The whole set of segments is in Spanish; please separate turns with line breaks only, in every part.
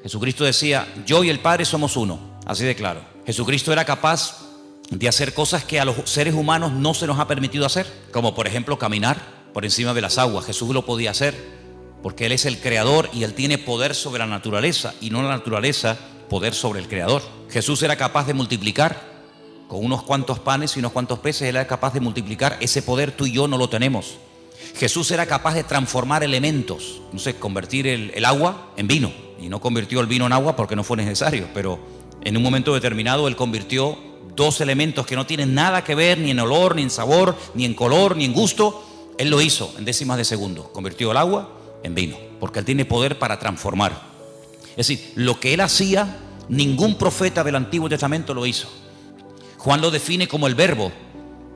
Jesucristo decía, yo y el Padre somos uno, así de claro. Jesucristo era capaz de hacer cosas que a los seres humanos no se nos ha permitido hacer, como por ejemplo caminar por encima de las aguas. Jesús lo podía hacer porque Él es el creador y Él tiene poder sobre la naturaleza, y no la naturaleza poder sobre el creador. Jesús era capaz de multiplicar con unos cuantos panes y unos cuantos peces. Él era capaz de multiplicar. Ese poder tú y yo no lo tenemos. Jesús era capaz de transformar elementos, no sé, convertir el agua en vino, y no convirtió el vino en agua porque no fue necesario, pero en un momento determinado Él convirtió dos elementos que no tienen nada que ver ni en olor, ni en sabor, ni en color, ni en gusto. Él lo hizo en décimas de segundo, convirtió el agua en vino, porque Él tiene poder para transformar. Es decir, lo que Él hacía, ningún profeta del Antiguo Testamento lo hizo. Juan lo define como el verbo,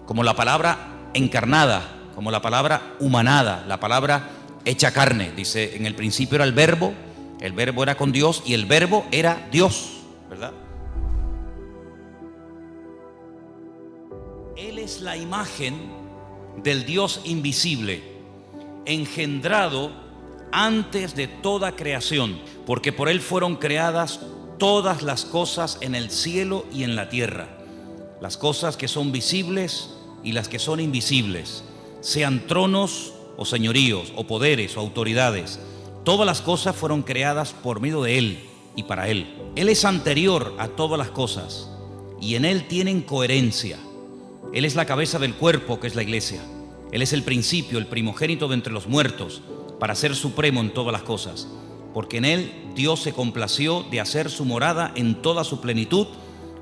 como la palabra encarnada, como la palabra humanada, la palabra hecha carne. Dice, en el principio era el verbo era con Dios y el verbo era Dios, ¿verdad? Él es la imagen del Dios invisible, engendrado antes de toda creación, porque por Él fueron creadas todas las cosas en el cielo y en la tierra, las cosas que son visibles y las que son invisibles, sean tronos o señoríos o poderes o autoridades. Todas las cosas fueron creadas por medio de Él y para Él. Él es anterior a todas las cosas y en Él tienen coherencia. Él es la cabeza del cuerpo, que es la iglesia. Él es el principio, el primogénito de entre los muertos, para ser supremo en todas las cosas, porque en Él Dios se complació de hacer su morada en toda su plenitud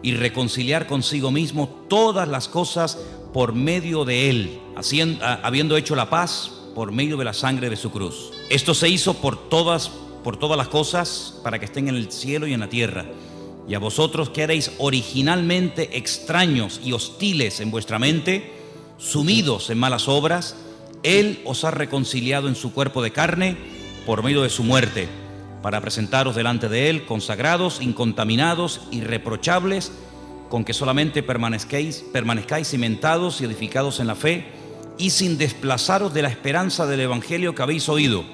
y reconciliar consigo mismo todas las cosas por medio de Él, habiendo hecho la paz por medio de la sangre de su cruz. Esto se hizo por todas las cosas, para que estén en el cielo y en la tierra. Y a vosotros que erais originalmente extraños y hostiles en vuestra mente, sumidos en malas obras, Él os ha reconciliado en su cuerpo de carne por medio de su muerte, para presentaros delante de Él consagrados, incontaminados, irreprochables, con que solamente permanezcáis cimentados y edificados en la fe, y sin desplazaros de la esperanza del evangelio que habéis oído,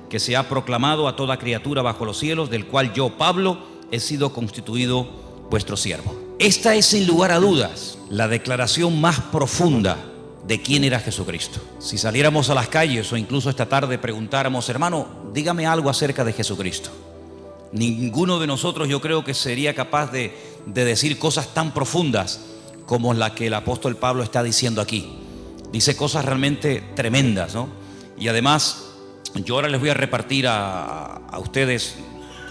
que se ha proclamado a toda criatura bajo los cielos, del cual yo, Pablo, he sido constituido vuestro siervo. Esta es, sin lugar a dudas, la declaración más profunda de quién era Jesucristo. Si saliéramos a las calles o incluso esta tarde preguntáramos, hermano, dígame algo acerca de Jesucristo, ninguno de nosotros, yo creo, que sería capaz de decir cosas tan profundas como la que el apóstol Pablo está diciendo aquí. Dice cosas realmente tremendas, ¿no? Y además, yo ahora les voy a repartir a ustedes,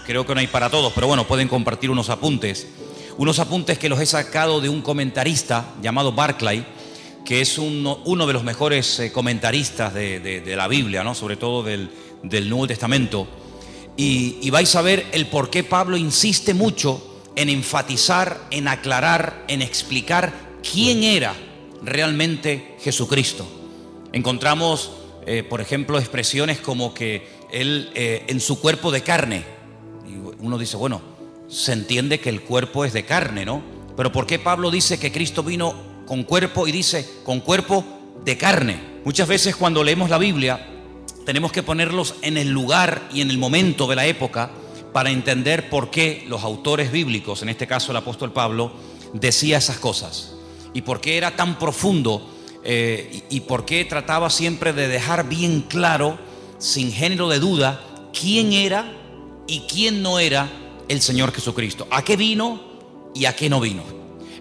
creo que no hay para todos, pero bueno, pueden compartir unos apuntes que los he sacado de un comentarista llamado Barclay, que es uno de los mejores comentaristas de la Biblia, ¿no? Sobre todo del Nuevo Testamento. Y vais a ver el por qué Pablo insiste mucho en enfatizar, en aclarar, en explicar quién era realmente Jesucristo. Encontramos, por ejemplo, expresiones como que Él en su cuerpo de carne. Y uno dice, bueno, se entiende que el cuerpo es de carne, ¿no? Pero ¿por qué Pablo dice que Cristo vino con cuerpo y dice con cuerpo de carne? Muchas veces cuando leemos la Biblia tenemos que ponerlos en el lugar y en el momento de la época para entender por qué los autores bíblicos, en este caso el apóstol Pablo, decía esas cosas y por qué era tan profundo y por qué trataba siempre de dejar bien claro, sin género de duda, quién era y quién no era el Señor Jesucristo, a qué vino y a qué no vino.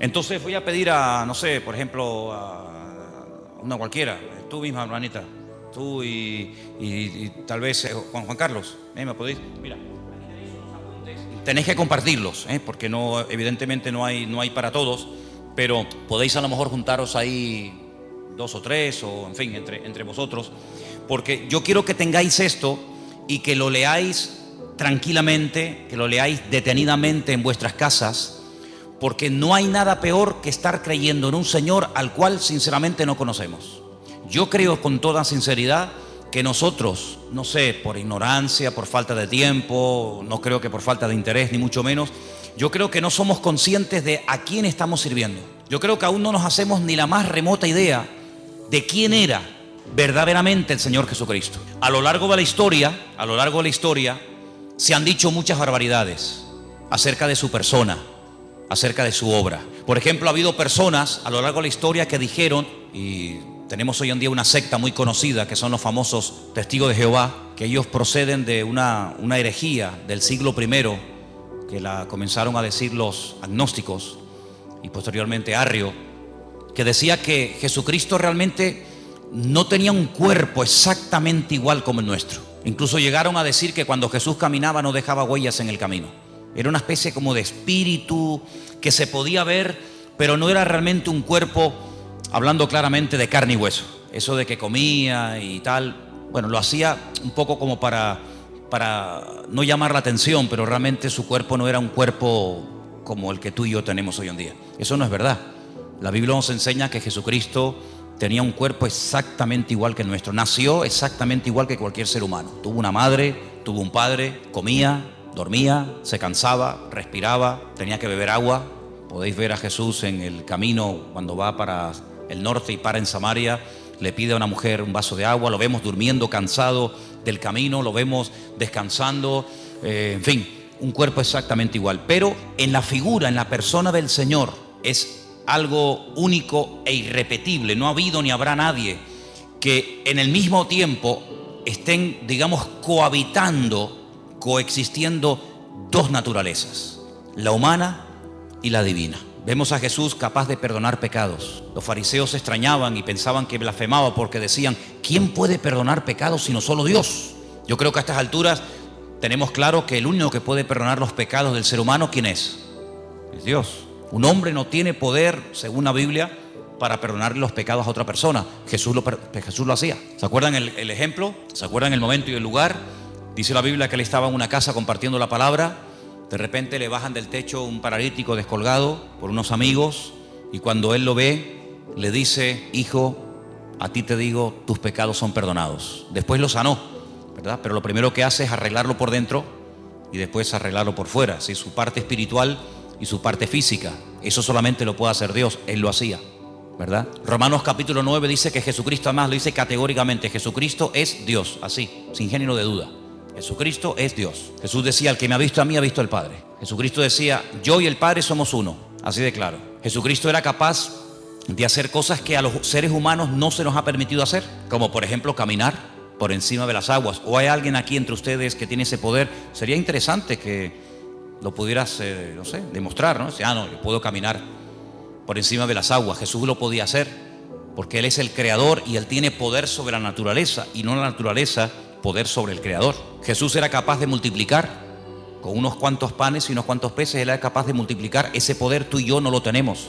Entonces voy a pedir a, no sé, por ejemplo, a una cualquiera, tú misma, hermanita, tú y tal vez Juan Carlos, ¿me podéis? Mira, tenéis que compartirlos, porque no, evidentemente no hay para todos, pero podéis a lo mejor juntaros ahí 2 o 3, o en fin, entre vosotros, porque yo quiero que tengáis esto y que lo leáis tranquilamente, que lo leáis detenidamente en vuestras casas, porque no hay nada peor que estar creyendo en un Señor al cual sinceramente no conocemos. Yo creo con toda sinceridad que nosotros, no sé, por ignorancia, por falta de tiempo, no creo que por falta de interés, ni mucho menos, yo creo que no somos conscientes de a quién estamos sirviendo. Yo creo que aún no nos hacemos ni la más remota idea de quién era verdaderamente el Señor Jesucristo. A lo largo de la historia, Se han dicho muchas barbaridades acerca de su persona, acerca de su obra. Por ejemplo, ha habido personas a lo largo de la historia que dijeron, y tenemos hoy en día una secta muy conocida que son los famosos Testigos de Jehová, que ellos proceden de una herejía del siglo I, que la comenzaron a decir los agnósticos y posteriormente Arrio, que decía que Jesucristo realmente no tenía un cuerpo exactamente igual como el nuestro. Incluso llegaron a decir que cuando Jesús caminaba no dejaba huellas en el camino. Era una especie como de espíritu que se podía ver, pero no era realmente un cuerpo, hablando claramente de carne y hueso. Eso de que comía y tal, bueno, lo hacía un poco como para no llamar la atención, pero realmente su cuerpo no era un cuerpo como el que tú y yo tenemos hoy en día. Eso no es verdad. La Biblia nos enseña que Jesucristo tenía un cuerpo exactamente igual que el nuestro. Nació exactamente igual que cualquier ser humano. Tuvo una madre, tuvo un padre, comía, dormía, se cansaba, respiraba, tenía que beber agua. Podéis ver a Jesús en el camino cuando va para el norte y para en Samaria. Le pide a una mujer un vaso de agua. Lo vemos durmiendo, cansado del camino. Lo vemos descansando. En fin, un cuerpo exactamente igual. Pero en la figura, en la persona del Señor, es algo único e irrepetible. No ha habido ni habrá nadie que en el mismo tiempo estén, digamos, coexistiendo dos naturalezas, la humana y la divina. Vemos a Jesús capaz de perdonar pecados. Los fariseos se extrañaban y pensaban que blasfemaba porque decían, ¿quién puede perdonar pecados sino solo Dios? Yo creo que a estas alturas tenemos claro que el único que puede perdonar los pecados del ser humano, ¿quién es? Es Dios. Un hombre no tiene poder, según la Biblia, para perdonarle los pecados a otra persona. Jesús lo hacía. ¿Se acuerdan el ejemplo? ¿Se acuerdan el momento y el lugar? Dice la Biblia que él estaba en una casa compartiendo la palabra. De repente le bajan del techo un paralítico descolgado por unos amigos. Y cuando él lo ve, le dice, hijo, a ti te digo, tus pecados son perdonados. Después lo sanó, ¿verdad? Pero lo primero que hace es arreglarlo por dentro y después arreglarlo por fuera. ¿Sí? Su parte espiritual y su parte física. Eso solamente lo puede hacer Dios. Él lo hacía, ¿verdad? Romanos capítulo 9 dice que Jesucristo, además lo dice categóricamente, Jesucristo es Dios, así, sin género de duda. Jesucristo es Dios. Jesús decía, el que me ha visto a mí ha visto al Padre. Jesucristo decía, yo y el Padre somos uno, así de claro. Jesucristo era capaz de hacer cosas que a los seres humanos no se nos ha permitido hacer, como por ejemplo caminar por encima de las aguas. ¿O hay alguien aquí entre ustedes que tiene ese poder? Sería interesante que lo pudieras, no sé, demostrar, ¿no? No, yo puedo caminar por encima de las aguas. Jesús lo podía hacer porque Él es el creador y Él tiene poder sobre la naturaleza y no la naturaleza poder sobre el creador. Jesús era capaz de multiplicar con unos cuantos panes y unos cuantos peces. Él era capaz de multiplicar. Ese poder tú y yo no lo tenemos.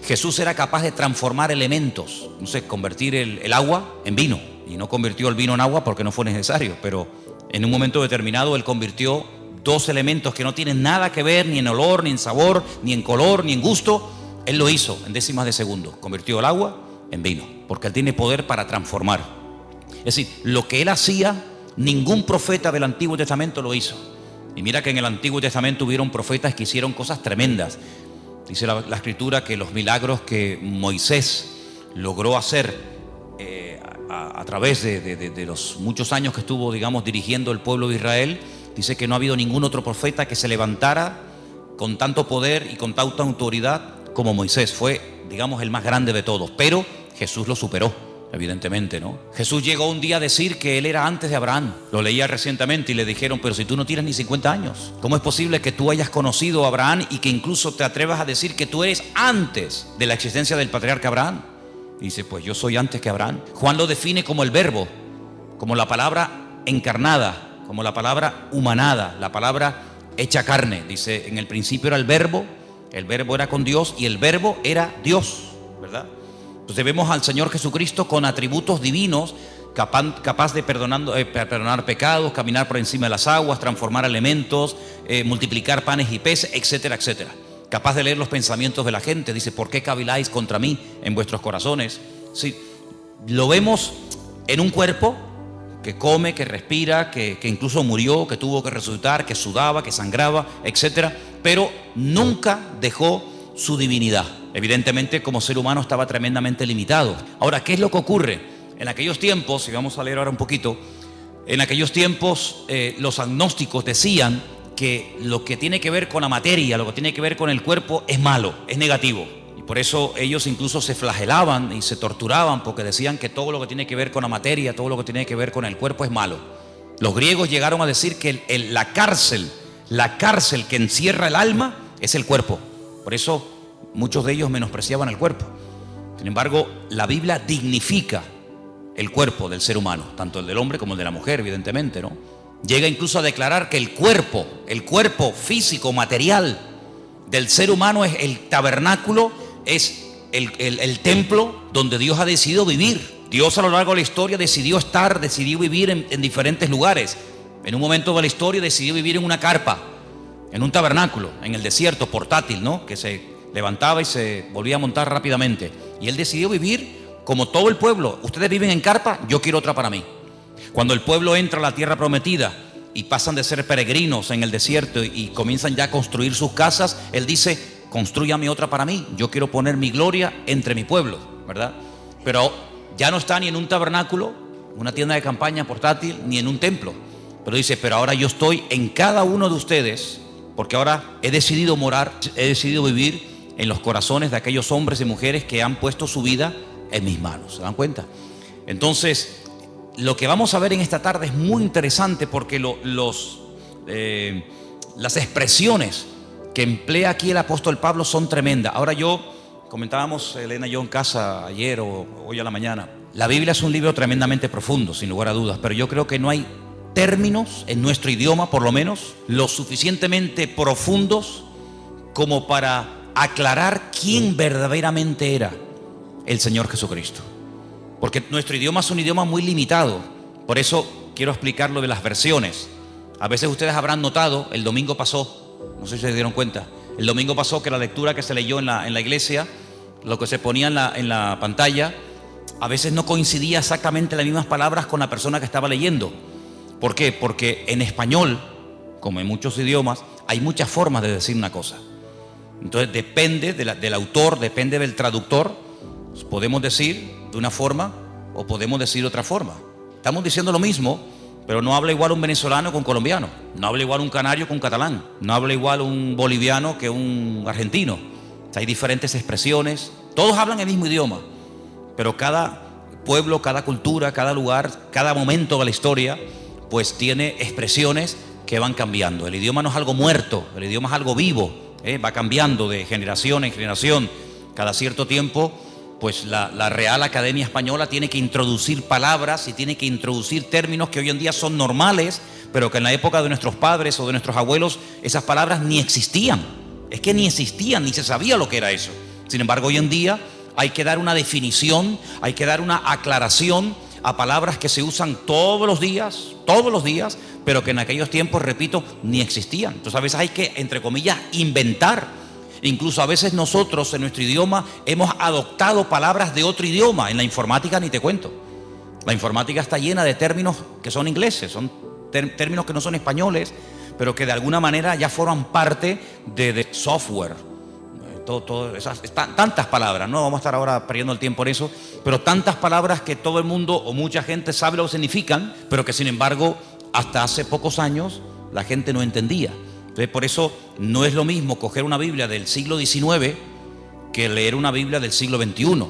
Jesús era capaz de transformar elementos, no sé, convertir el agua en vino, y no convirtió el vino en agua porque no fue necesario, pero en un momento determinado Él convirtió dos elementos que no tienen nada que ver ni en olor, ni en sabor, ni en color, ni en gusto. Él lo hizo en décimas de segundo. Convirtió el agua en vino, porque Él tiene poder para transformar. Es decir, lo que Él hacía, ningún profeta del Antiguo Testamento lo hizo. Y mira que en el Antiguo Testamento hubieron profetas que hicieron cosas tremendas. Dice la Escritura que los milagros que Moisés logró hacer a través de los muchos años que estuvo, digamos, dirigiendo el pueblo de Israel, dice que no ha habido ningún otro profeta que se levantara con tanto poder y con tanta autoridad como Moisés. Fue, digamos, el más grande de todos. Pero Jesús lo superó, evidentemente, ¿no? Jesús llegó un día a decir que Él era antes de Abraham. Lo leía recientemente y le dijeron, pero si tú no tienes ni 50 años, ¿cómo es posible que tú hayas conocido a Abraham y que incluso te atrevas a decir que tú eres antes de la existencia del patriarca Abraham? Y dice, pues yo soy antes que Abraham. Juan lo define como el verbo, como la palabra encarnada, como la palabra humanada, la palabra hecha carne. Dice, en el principio era el verbo era con Dios y el verbo era Dios, ¿verdad? Entonces vemos al Señor Jesucristo con atributos divinos, capaz de perdonar pecados, caminar por encima de las aguas, transformar elementos, multiplicar panes y peces, etcétera, etcétera. Capaz de leer los pensamientos de la gente. Dice, ¿por qué caviláis contra mí en vuestros corazones? Sí, lo vemos en un cuerpo que come, que respira, que incluso murió, que tuvo que resucitar, que sudaba, que sangraba, etcétera, pero nunca dejó su divinidad. Evidentemente, como ser humano estaba tremendamente limitado. Ahora, ¿qué es lo que ocurre? En aquellos tiempos, y vamos a leer ahora un poquito, En aquellos tiempos los agnósticos decían que lo que tiene que ver con la materia, lo que tiene que ver con el cuerpo es malo, es negativo. Y por eso ellos incluso se flagelaban y se torturaban porque decían que todo lo que tiene que ver con la materia, todo lo que tiene que ver con el cuerpo es malo. Los griegos llegaron a decir que la cárcel que encierra el alma es el cuerpo. Por eso muchos de ellos menospreciaban el cuerpo. Sin embargo, la Biblia dignifica el cuerpo del ser humano, tanto el del hombre como el de la mujer, evidentemente, ¿no? Llega incluso a declarar que el cuerpo físico, material del ser humano es el tabernáculo, es el templo donde Dios ha decidido vivir. Dios a lo largo de la historia decidió vivir en diferentes lugares. En un momento de la historia decidió vivir en una carpa, en un tabernáculo, en el desierto, portátil, ¿no? Que se levantaba y se volvía a montar rápidamente. Y Él decidió vivir como todo el pueblo. Ustedes viven en carpa, yo quiero otra para mí. Cuando el pueblo entra a la tierra prometida y pasan de ser peregrinos en el desierto y comienzan ya a construir sus casas, Él dice: constrúyame otra para mí, yo quiero poner mi gloria entre mi pueblo, ¿verdad? Pero ya no está ni en un tabernáculo, una tienda de campaña portátil, ni en un templo. Pero dice: pero ahora yo estoy en cada uno de ustedes, porque ahora he decidido morar, he decidido vivir en los corazones de aquellos hombres y mujeres que han puesto su vida en mis manos. ¿Se dan cuenta? Entonces, lo que vamos a ver en esta tarde es muy interesante, porque las expresiones que emplea aquí el apóstol Pablo son tremendas. Ahora comentábamos Elena y yo en casa ayer o hoy a la mañana, la Biblia es un libro tremendamente profundo, sin lugar a dudas, pero yo creo que no hay términos en nuestro idioma, por lo menos, lo suficientemente profundos como para aclarar quién verdaderamente era el Señor Jesucristo. Porque nuestro idioma es un idioma muy limitado. Por eso quiero explicar lo de las versiones. A veces ustedes habrán notado, el domingo pasó, no sé si se dieron cuenta, el domingo pasó que la lectura que se leyó en la iglesia, lo que se ponía en la pantalla, a veces no coincidía exactamente las mismas palabras con la persona que estaba leyendo. ¿Por qué? Porque en español, como en muchos idiomas, hay muchas formas de decir una cosa. Entonces depende del autor, depende del traductor. Podemos decir de una forma o podemos decir de otra forma. Estamos diciendo lo mismo, pero no habla igual un venezolano con colombiano, no habla igual un canario con catalán, no habla igual un boliviano que un argentino. O sea, hay diferentes expresiones, todos hablan el mismo idioma, pero cada pueblo, cada cultura, cada lugar, cada momento de la historia, pues tiene expresiones que van cambiando. El idioma no es algo muerto, el idioma es algo vivo, va cambiando de generación en generación. Cada cierto tiempo, pues la Real Academia Española tiene que introducir palabras y tiene que introducir términos que hoy en día son normales, pero que en la época de nuestros padres o de nuestros abuelos esas palabras ni existían. Es que ni existían, ni se sabía lo que era eso. Sin embargo, hoy en día hay que dar una definición, hay que dar una aclaración a palabras que se usan todos los días, pero que en aquellos tiempos, repito, ni existían. Entonces a veces hay que, entre comillas, inventar. Incluso a veces nosotros en nuestro idioma hemos adoptado palabras de otro idioma. En la informática ni te cuento. La informática está llena de términos que son ingleses, son términos que no son españoles, pero que de alguna manera ya forman parte de software. Tantas palabras, no vamos a estar ahora perdiendo el tiempo en eso, pero tantas palabras que todo el mundo o mucha gente sabe lo que significan, pero que sin embargo hasta hace pocos años la gente no entendía. Entonces, por eso no es lo mismo coger una Biblia del siglo XIX que leer una Biblia del siglo XXI.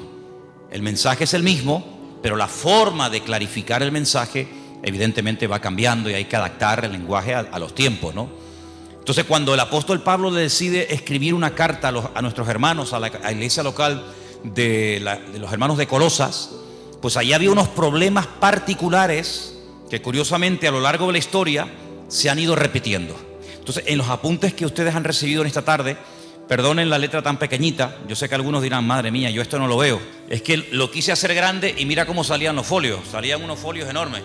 El mensaje es el mismo, pero la forma de clarificar el mensaje evidentemente va cambiando y hay que adaptar el lenguaje a los tiempos, ¿no? Entonces, cuando el apóstol Pablo decide escribir una carta a nuestros hermanos, a la iglesia local de los hermanos de Colosas, pues allí había unos problemas particulares que curiosamente a lo largo de la historia se han ido repitiendo. Entonces, en los apuntes que ustedes han recibido en esta tarde, perdonen la letra tan pequeñita, yo sé que algunos dirán: madre mía, yo esto no lo veo. Es que lo quise hacer grande y mira cómo salían los folios, salían unos folios enormes.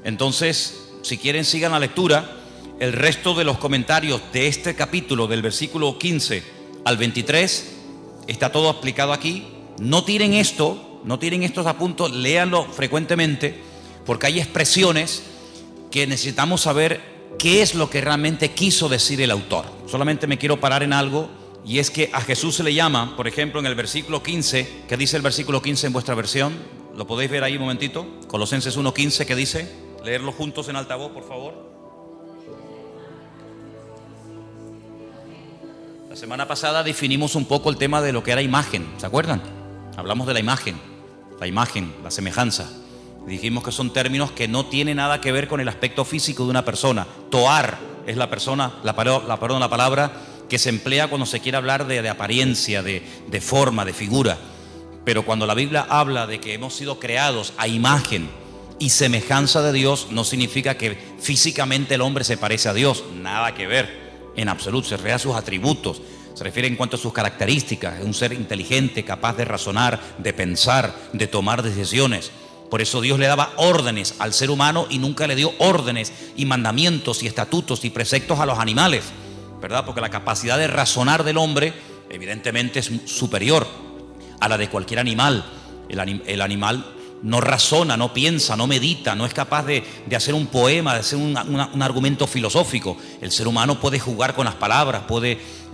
Entonces, si quieren, sigan la lectura. El resto de los comentarios de este capítulo, del versículo 15 al 23, está todo explicado aquí. No tiren estos apuntes, léanlo frecuentemente, porque hay expresiones que necesitamos saber qué es lo que realmente quiso decir el autor. Solamente me quiero parar en algo, y es que a Jesús se le llama, por ejemplo, en el versículo 15, ¿qué dice el versículo 15 en vuestra versión? ¿Lo podéis ver ahí un momentito? Colosenses 1:15, ¿qué dice? leerlo juntos en altavoz, por favor? La semana pasada definimos un poco el tema de lo que era imagen, ¿se acuerdan? Hablamos de la imagen, la semejanza. Dijimos que son términos que no tienen nada que ver con el aspecto físico de una persona. Toar es la palabra que se emplea cuando se quiere hablar de apariencia, de forma, de figura. Pero cuando la Biblia habla de que hemos sido creados a imagen y semejanza de Dios, no significa que físicamente el hombre se parece a Dios. Nada que ver, en absoluto. Se refiere a sus atributos, se refiere en cuanto a sus características. Es un ser inteligente, capaz de razonar, de pensar, de tomar decisiones. Por eso Dios le daba órdenes al ser humano y nunca le dio órdenes y mandamientos y estatutos y preceptos a los animales, ¿verdad? Porque la capacidad de razonar del hombre evidentemente es superior a la de cualquier animal. El animal no razona, no piensa, no medita, no es capaz de hacer un poema, de hacer un argumento filosófico. El ser humano puede jugar con las palabras,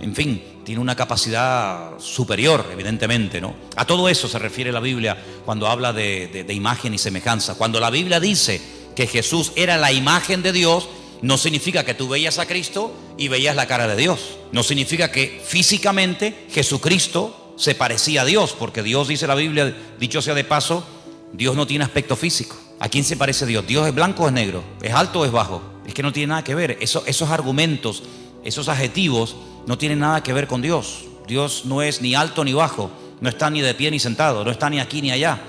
en fin, tiene una capacidad superior, evidentemente, ¿no? A todo eso se refiere la Biblia cuando habla de imagen y semejanza. Cuando la Biblia dice que Jesús era la imagen de Dios, no significa que tú veías a Cristo y veías la cara de Dios. No significa que físicamente Jesucristo se parecía a Dios, porque Dios, dice la Biblia, dicho sea de paso, Dios no tiene aspecto físico. ¿A quién se parece Dios? ¿Dios es blanco o es negro? ¿Es alto o es bajo? Es que no tiene nada que ver. Esos argumentos, esos adjetivos no tienen nada que ver con Dios. Dios no es ni alto ni bajo, no está ni de pie ni sentado, no está ni aquí ni allá,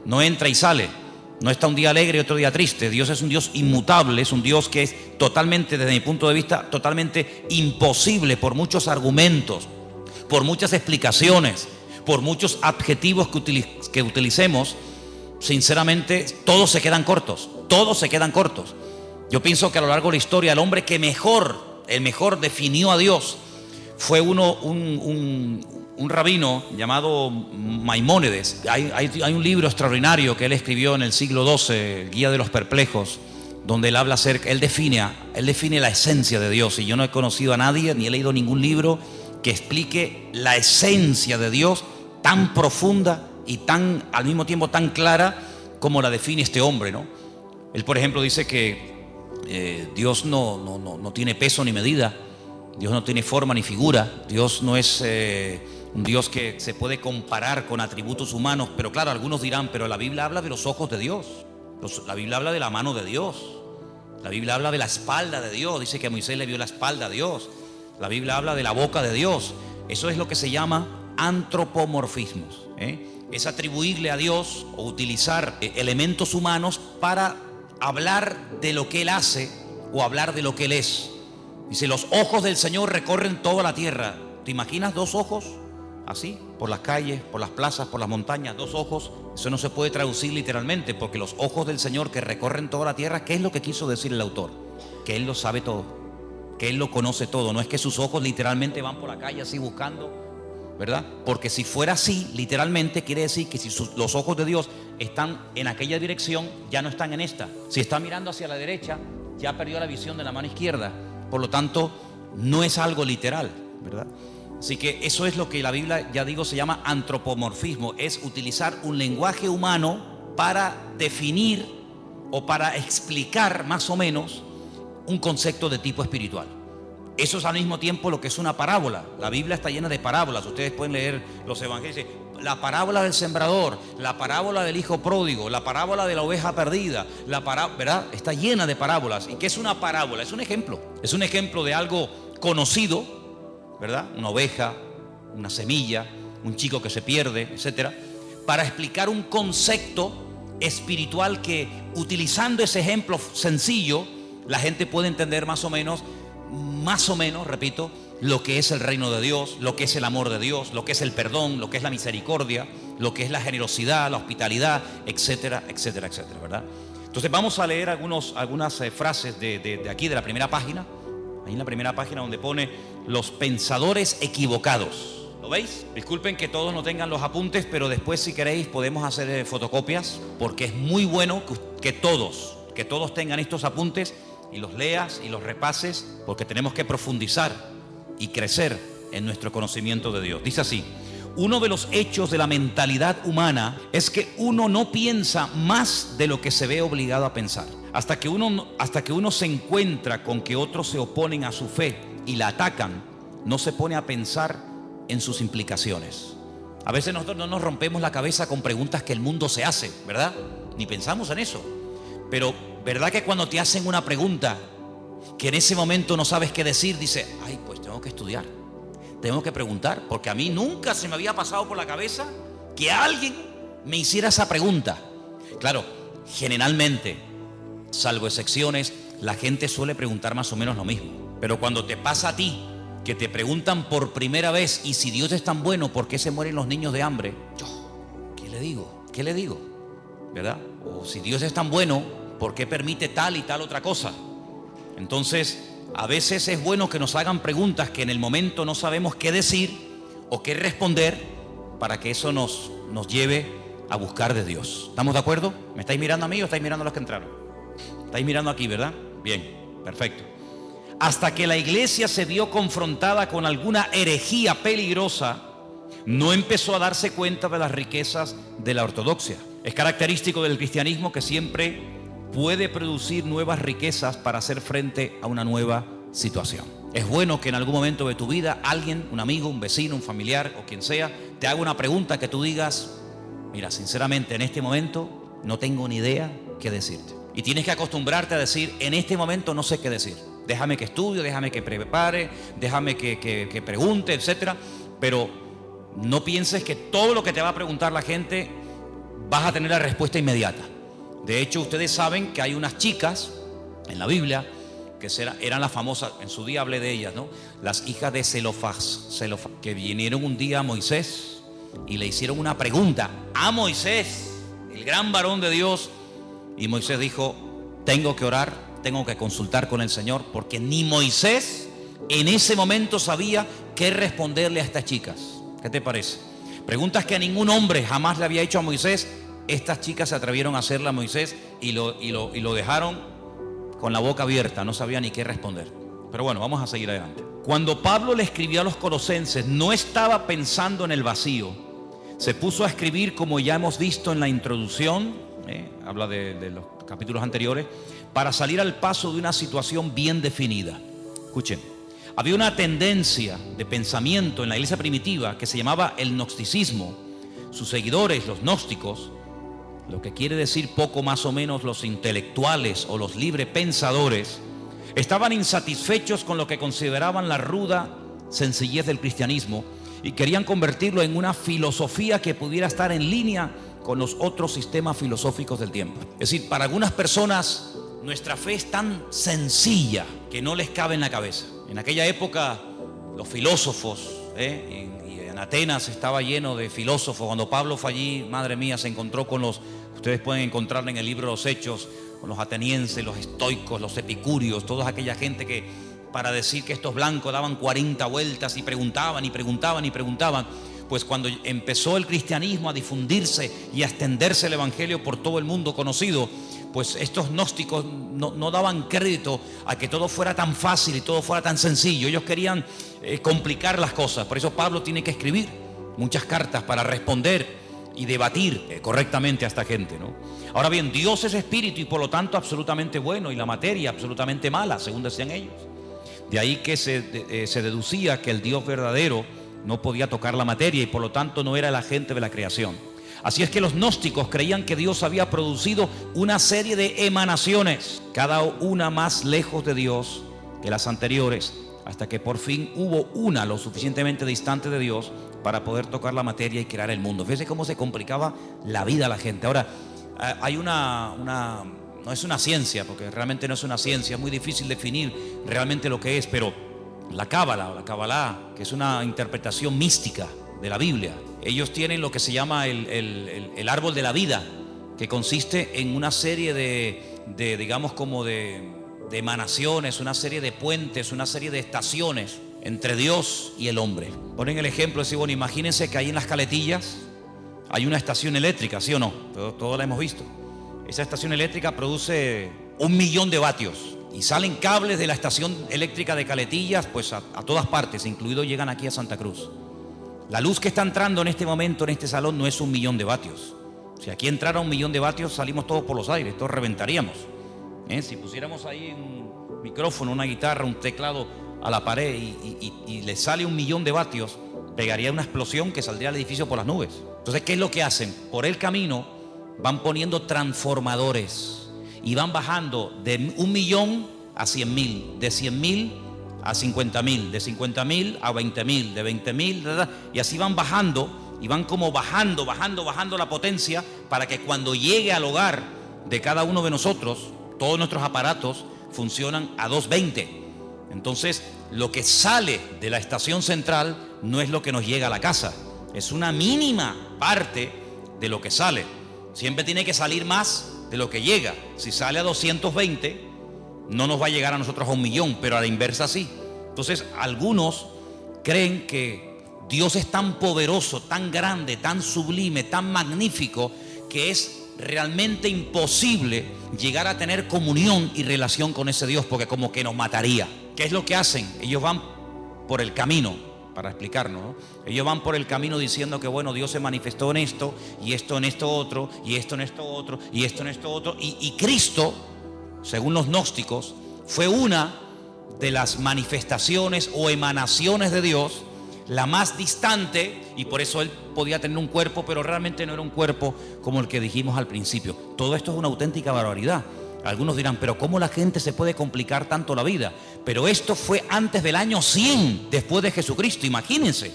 no entra y sale, no está un día alegre y otro día triste. Dios es un Dios inmutable, es un Dios que es totalmente, desde mi punto de vista, totalmente imposible por muchos argumentos, por muchas explicaciones, por muchos adjetivos que utilicemos. Sinceramente, todos se quedan cortos. Yo pienso que a lo largo de la historia el hombre que mejor definió a Dios fue un rabino llamado Maimónides. Hay un libro extraordinario que él escribió en el siglo XII, el Guía de los Perplejos, donde él habla él define la esencia de Dios. Y yo no he conocido a nadie, ni he leído ningún libro que explique la esencia de Dios tan profunda y al mismo tiempo tan clara como la define este hombre, ¿no? Él, por ejemplo, dice que Dios no tiene peso ni medida, Dios no tiene forma ni figura, Dios no es un Dios que se puede comparar con atributos humanos. Pero claro, algunos dirán, pero la Biblia habla de los ojos de Dios, la Biblia habla de la mano de Dios, la Biblia habla de la espalda de Dios, dice que a Moisés le vio la espalda a Dios, la Biblia habla de la boca de Dios. Eso es lo que se llama antropomorfismos, es atribuirle a Dios o utilizar elementos humanos para hablar de lo que Él hace o hablar de lo que Él es. Dice, los ojos del Señor recorren toda la tierra. ¿Te imaginas dos ojos así? Por las calles, por las plazas, por las montañas, dos ojos. Eso no se puede traducir literalmente, porque los ojos del Señor que recorren toda la tierra, ¿qué es lo que quiso decir el autor? Que Él lo sabe todo, que Él lo conoce todo. No es que sus ojos literalmente van por la calle así buscando, ¿verdad? Porque si fuera así, literalmente quiere decir que si los ojos de Dios están en aquella dirección, ya no están en esta. Si está mirando hacia la derecha, ya perdió la visión de la mano izquierda. Por lo tanto, no es algo literal, ¿verdad? Así que eso es lo que la Biblia, ya digo, se llama antropomorfismo. Es utilizar un lenguaje humano para definir o para explicar más o menos un concepto de tipo espiritual. Eso es al mismo tiempo lo que es una parábola. La Biblia está llena de parábolas. Ustedes pueden leer los evangelios. La parábola del sembrador, la parábola del hijo pródigo, la parábola de la oveja perdida, ¿verdad? Está llena de parábolas. ¿Y qué es una parábola? Es un ejemplo. Es un ejemplo de algo conocido, ¿verdad? Una oveja, una semilla, un chico que se pierde, etcétera, para explicar un concepto espiritual que, utilizando ese ejemplo sencillo, la gente puede entender más o menos, repito, lo que es el reino de Dios, lo que es el amor de Dios, lo que es el perdón, lo que es la misericordia, lo que es la generosidad, la hospitalidad, etcétera, etcétera, etcétera, ¿verdad? Entonces vamos a leer algunas frases de aquí, de la primera página. Ahí en la primera página donde pone los pensadores equivocados. ¿Lo veis? Disculpen que todos no tengan los apuntes, pero después, si queréis, podemos hacer fotocopias, porque es muy bueno que todos tengan estos apuntes y los leas y los repases, porque tenemos que profundizar y crecer en nuestro conocimiento de Dios. Dice así: uno de los hechos de la mentalidad humana es que uno no piensa más de lo que se ve obligado a pensar. Hasta que uno se encuentra con que otros se oponen a su fe y la atacan, no se pone a pensar en sus implicaciones. A veces nosotros no nos rompemos la cabeza con preguntas que el mundo se hace, ¿verdad? Ni pensamos en eso. Pero ¿verdad que cuando te hacen una pregunta que en ese momento no sabes qué decir, dices, ay, pues tengo que estudiar, tengo que preguntar, porque a mí nunca se me había pasado por la cabeza que alguien me hiciera esa pregunta? Claro, generalmente, salvo excepciones, la gente suele preguntar más o menos lo mismo. Pero cuando te pasa a ti, que te preguntan por primera vez, y si Dios es tan bueno, ¿por qué se mueren los niños de hambre? ¿Qué le digo? ¿Qué le digo? ¿Verdad? O si Dios es tan bueno, ¿por qué permite tal y tal otra cosa? Entonces, a veces es bueno que nos hagan preguntas que en el momento no sabemos qué decir o qué responder, para que eso nos lleve a buscar de Dios. ¿Estamos de acuerdo? ¿Me estáis mirando a mí o estáis mirando a los que entraron? Estáis mirando aquí, ¿verdad? Bien, perfecto. Hasta que la iglesia se vio confrontada con alguna herejía peligrosa, no empezó a darse cuenta de las riquezas de la ortodoxia. Es característico del cristianismo que siempre puede producir nuevas riquezas para hacer frente a una nueva situación. Es bueno que en algún momento de tu vida alguien, un amigo, un vecino, un familiar o quien sea, te haga una pregunta que tú digas, mira, sinceramente en este momento no tengo ni idea qué decirte. Y tienes que acostumbrarte a decir, en este momento no sé qué decir. Déjame que estudie, déjame que prepare, déjame que pregunte, etcétera. Pero no pienses que todo lo que te va a preguntar la gente vas a tener la respuesta inmediata. De hecho, ustedes saben que hay unas chicas en la Biblia que eran las famosas, en su día hablé de ellas, ¿no? Las hijas de Zelofaz, que vinieron un día a Moisés y le hicieron una pregunta a Moisés, el gran varón de Dios. Y Moisés dijo, tengo que orar, tengo que consultar con el Señor, porque ni Moisés en ese momento sabía qué responderle a estas chicas. ¿Qué te parece? Preguntas que a ningún hombre jamás le había hecho a Moisés. Estas chicas se atrevieron a hacerla a Moisés y lo dejaron con la boca abierta, no sabía ni qué responder. Pero bueno, vamos a seguir adelante. Cuando Pablo le escribió a los colosenses, no estaba pensando en el vacío. Se puso a escribir, como ya hemos visto en la introducción, habla de los capítulos anteriores, para salir al paso de una situación bien definida. Escuchen, había una tendencia de pensamiento en la iglesia primitiva que se llamaba el gnosticismo. Sus seguidores, los gnósticos, lo que quiere decir poco más o menos los intelectuales o los librepensadores, estaban insatisfechos con lo que consideraban la ruda sencillez del cristianismo y querían convertirlo en una filosofía que pudiera estar en línea con los otros sistemas filosóficos del tiempo. Es decir, para algunas personas nuestra fe es tan sencilla que no les cabe en la cabeza. En aquella época los filósofos, y en Atenas estaba lleno de filósofos. Cuando Pablo fue allí, madre mía, se encontró con ustedes pueden encontrarlo en el libro de los Hechos, con los atenienses, los estoicos, los epicúreos, toda aquella gente que para decir que estos blancos daban 40 vueltas y preguntaban y preguntaban y preguntaban. Pues cuando empezó el cristianismo a difundirse y a extenderse el evangelio por todo el mundo conocido, pues estos gnósticos no daban crédito a que todo fuera tan fácil y todo fuera tan sencillo. Ellos querían complicar las cosas. Por eso Pablo tiene que escribir muchas cartas para responder y debatir correctamente a esta gente, ¿no? Ahora bien, Dios es espíritu y por lo tanto absolutamente bueno, y la materia absolutamente mala, según decían ellos. De ahí que se deducía que el Dios verdadero no podía tocar la materia y por lo tanto no era el agente de la creación. Así es que los gnósticos creían que Dios había producido una serie de emanaciones, cada una más lejos de Dios que las anteriores, hasta que por fin hubo una lo suficientemente distante de Dios para poder tocar la materia y crear el mundo. Fíjense cómo se complicaba la vida a la gente. Ahora, hay no es una ciencia, porque realmente no es una ciencia, es muy difícil definir realmente lo que es, pero la Kabbalah, que es una interpretación mística de la Biblia, ellos tienen lo que se llama el árbol de la vida, que consiste en una serie de digamos como de emanaciones, una serie de puentes, una serie de estaciones entre Dios y el hombre. Ponen el ejemplo, decir, bueno, imagínense que ahí en las Caletillas hay una estación eléctrica, ¿sí o no? Todos la hemos visto. Esa estación eléctrica produce 1.000.000 de vatios y salen cables de la estación eléctrica de Caletillas pues a todas partes, incluido llegan aquí a Santa Cruz. La luz que está entrando en este momento en este salón no es 1.000.000 de vatios. Si aquí entrara 1.000.000 de vatios, salimos todos por los aires, todos reventaríamos. Si pusiéramos ahí un micrófono, una guitarra, un teclado a la pared y le sale 1.000.000 de vatios, pegaría una explosión que saldría al edificio por las nubes. Entonces, ¿qué es lo que hacen? Por el camino van poniendo transformadores y van bajando de 1.000.000 a 100.000, de 100.000 a 50.000, de 50.000 a 20.000, de 20.000, y así van bajando, y van como bajando la potencia, para que cuando llegue al hogar de cada uno de nosotros, todos nuestros aparatos funcionan a 220. Entonces, lo que sale de la estación central no es lo que nos llega a la casa, es una mínima parte de lo que sale. Siempre tiene que salir más de lo que llega. Si sale a 220, no nos va a llegar a nosotros a 1.000.000, pero a la inversa sí. Entonces, algunos creen que Dios es tan poderoso, tan grande, tan sublime, tan magnífico, que es realmente imposible llegar a tener comunión y relación con ese Dios, porque como que nos mataría. ¿Qué es lo que hacen? Ellos van por el camino, para explicarnos, ¿no? Ellos van por el camino diciendo que bueno, Dios se manifestó en esto, y esto en esto otro, y esto en esto otro, y esto en esto otro, y Cristo, según los gnósticos, fue una de las manifestaciones o emanaciones de Dios, la más distante, y por eso Él podía tener un cuerpo, pero realmente no era un cuerpo como el que dijimos al principio. Todo esto es una auténtica barbaridad. Algunos dirán, pero ¿cómo la gente se puede complicar tanto la vida? Pero esto fue antes del año 100 después de Jesucristo. Imagínense,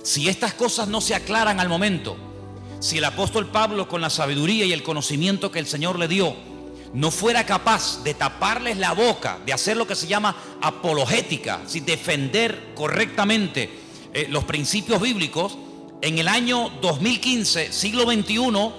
si estas cosas no se aclaran al momento, si el apóstol Pablo, con la sabiduría y el conocimiento que el Señor le dio, no fuera capaz de taparles la boca, de hacer lo que se llama apologética, si defender correctamente los principios bíblicos, en el año 2015, siglo XXI,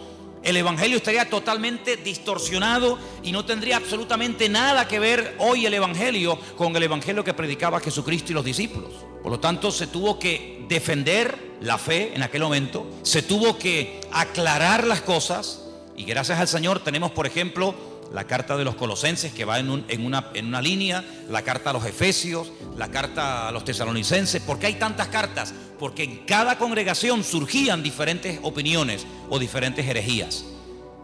el evangelio estaría totalmente distorsionado y no tendría absolutamente nada que ver hoy el evangelio con el evangelio que predicaba Jesucristo y los discípulos. Por lo tanto, se tuvo que defender la fe en aquel momento, se tuvo que aclarar las cosas, y gracias al Señor tenemos, por ejemplo, la carta de los Colosenses, que va en una línea, la carta a los Efesios, la carta a los Tesalonicenses. ¿Por qué hay tantas cartas? Porque en cada congregación surgían diferentes opiniones o diferentes herejías.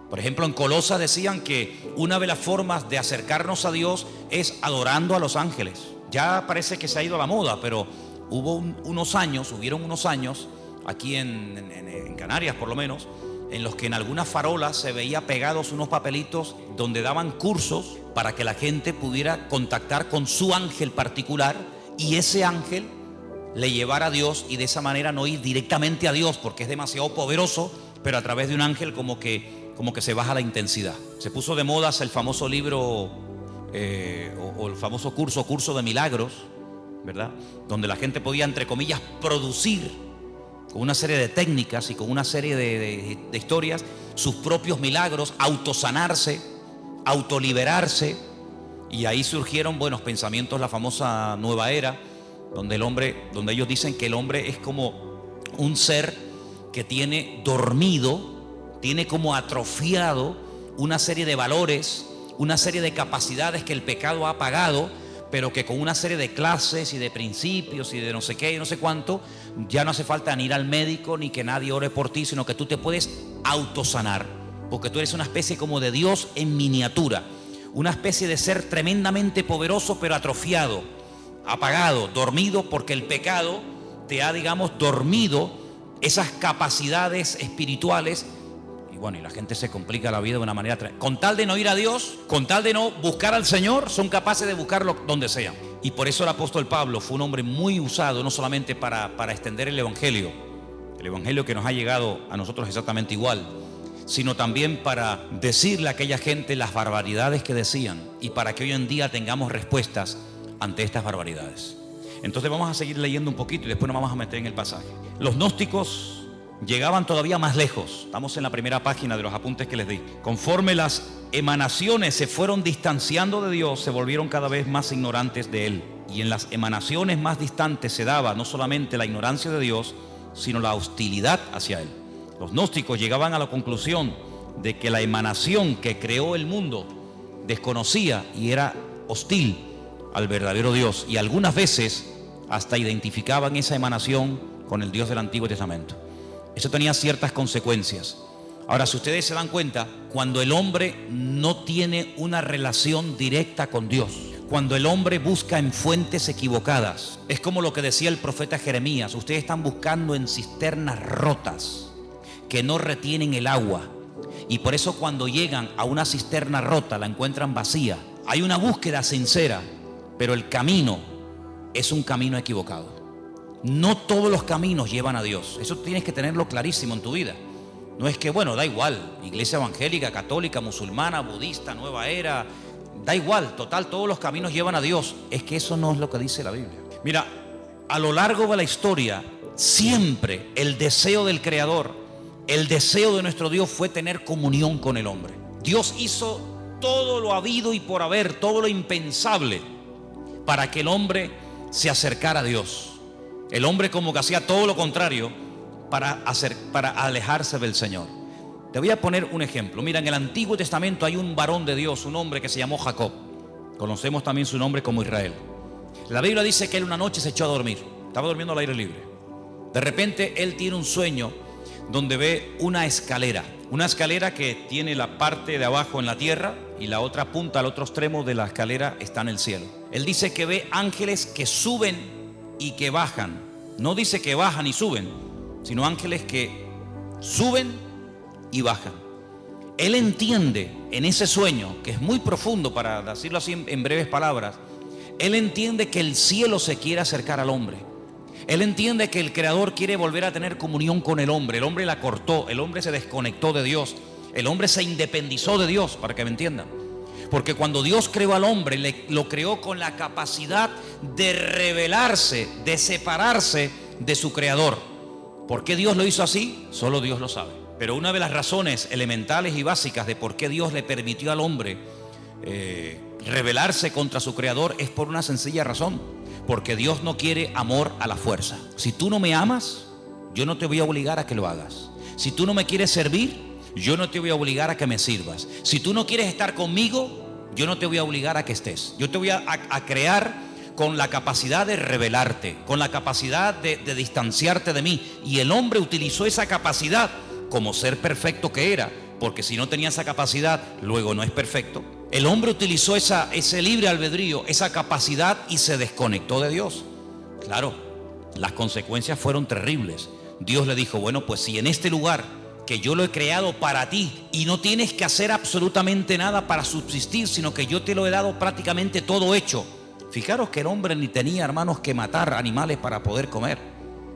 Por ejemplo, en Colosas decían que una de las formas de acercarnos a Dios es adorando a los ángeles. Ya parece que se ha ido a la moda, pero hubieron unos años, aquí en Canarias por lo menos, en los que en algunas farolas se veía pegados unos papelitos donde daban cursos para que la gente pudiera contactar con su ángel particular, y ese ángel le llevara a Dios, y de esa manera no ir directamente a Dios porque es demasiado poderoso, pero a través de un ángel como que se baja la intensidad. Se puso de moda el famoso libro o el famoso curso de milagros, ¿verdad? Donde la gente podía, entre comillas, producir con una serie de técnicas y con una serie de historias sus propios milagros, autosanarse, autoliberarse. Y ahí surgieron buenos pensamientos, la famosa nueva era, donde ellos dicen que el hombre es como un ser que tiene dormido, tiene como atrofiado una serie de valores, una serie de capacidades que el pecado ha apagado, pero que con una serie de clases y de principios y de no sé qué y no sé cuánto, ya no hace falta ni ir al médico ni que nadie ore por ti, sino que tú te puedes autosanar, porque tú eres una especie como de Dios en miniatura, una especie de ser tremendamente poderoso, pero atrofiado, apagado, dormido, porque el pecado te ha, digamos, dormido esas capacidades espirituales. Y bueno, y la gente se complica la vida de una manera con tal de no ir a Dios, con tal de no buscar al Señor, son capaces de buscarlo donde sea. Y por eso el apóstol Pablo fue un hombre muy usado, no solamente para extender el evangelio que nos ha llegado a nosotros exactamente igual, sino también para decirle a aquella gente las barbaridades que decían, y para que hoy en día tengamos respuestas ante estas barbaridades. Entonces vamos a seguir leyendo un poquito y después nos vamos a meter en el pasaje. Los gnósticos llegaban todavía más lejos. Estamos en la primera página de los apuntes que les di. Conforme las emanaciones se fueron distanciando de Dios, se volvieron cada vez más ignorantes de Él. Y en las emanaciones más distantes se daba no solamente la ignorancia de Dios, sino la hostilidad hacia Él. Los gnósticos llegaban a la conclusión de que la emanación que creó el mundo desconocía y era hostil al verdadero Dios, y algunas veces hasta identificaban esa emanación con el Dios del Antiguo Testamento. Eso tenía ciertas consecuencias. Ahora, si ustedes se dan cuenta, cuando el hombre no tiene una relación directa con Dios, cuando el hombre busca en fuentes equivocadas, es como lo que decía el profeta Jeremías: ustedes están buscando en cisternas rotas que no retienen el agua, y por eso cuando llegan a una cisterna rota la encuentran vacía. Hay una búsqueda sincera, pero el camino es un camino equivocado. No todos los caminos llevan a Dios. Eso tienes que tenerlo clarísimo en tu vida. No es que, bueno, da igual, iglesia evangélica, católica, musulmana, budista, nueva era, da igual, total, todos los caminos llevan a Dios. Es que eso no es lo que dice la Biblia. Mira, a lo largo de la historia, siempre el deseo del Creador, el deseo de nuestro Dios fue tener comunión con el hombre. Dios hizo todo lo habido y por haber, todo lo impensable, para que el hombre se acercara a Dios. El hombre como que hacía todo lo contrario para alejarse del Señor. Te voy a poner un ejemplo. Mira, en el Antiguo Testamento hay un varón de Dios, un hombre que se llamó Jacob. Conocemos también su nombre como Israel. La Biblia dice que él una noche se echó a dormir. Estaba durmiendo al aire libre. De repente él tiene un sueño donde ve una escalera que tiene la parte de abajo en la tierra y la otra punta, al otro extremo de la escalera está en el cielo. Él dice que ve ángeles que suben y que bajan. No dice que bajan y suben, sino ángeles que suben y bajan. Él entiende en ese sueño, que es muy profundo, para decirlo así en breves palabras, él entiende que el cielo se quiere acercar al hombre. Él entiende que el Creador quiere volver a tener comunión con el hombre. El hombre la cortó, el hombre se desconectó de Dios, el hombre se independizó de Dios, para que me entiendan. Porque cuando Dios creó al hombre, lo creó con la capacidad de rebelarse, de separarse de su Creador. ¿Por qué Dios lo hizo así? Solo Dios lo sabe. Pero una de las razones elementales y básicas de por qué Dios le permitió al hombre rebelarse contra su Creador es por una sencilla razón: porque Dios no quiere amor a la fuerza. Si tú no me amas, yo no te voy a obligar a que lo hagas. Si tú no me quieres servir, yo no te voy a obligar a que me sirvas. Si tú no quieres estar conmigo, yo no te voy a obligar a que estés. Yo te voy a crear con la capacidad de rebelarte, con la capacidad de distanciarte de mí. Y el hombre utilizó esa capacidad como ser perfecto que era, porque si no tenía esa capacidad, luego no es perfecto. El hombre utilizó ese libre albedrío, esa capacidad, y se desconectó de Dios. Claro, las consecuencias fueron terribles. Dios le dijo: bueno, pues si en este lugar que yo lo he creado para ti y no tienes que hacer absolutamente nada para subsistir, sino que yo te lo he dado prácticamente todo hecho. Fijaros que el hombre ni tenía, hermanos, que matar animales para poder comer.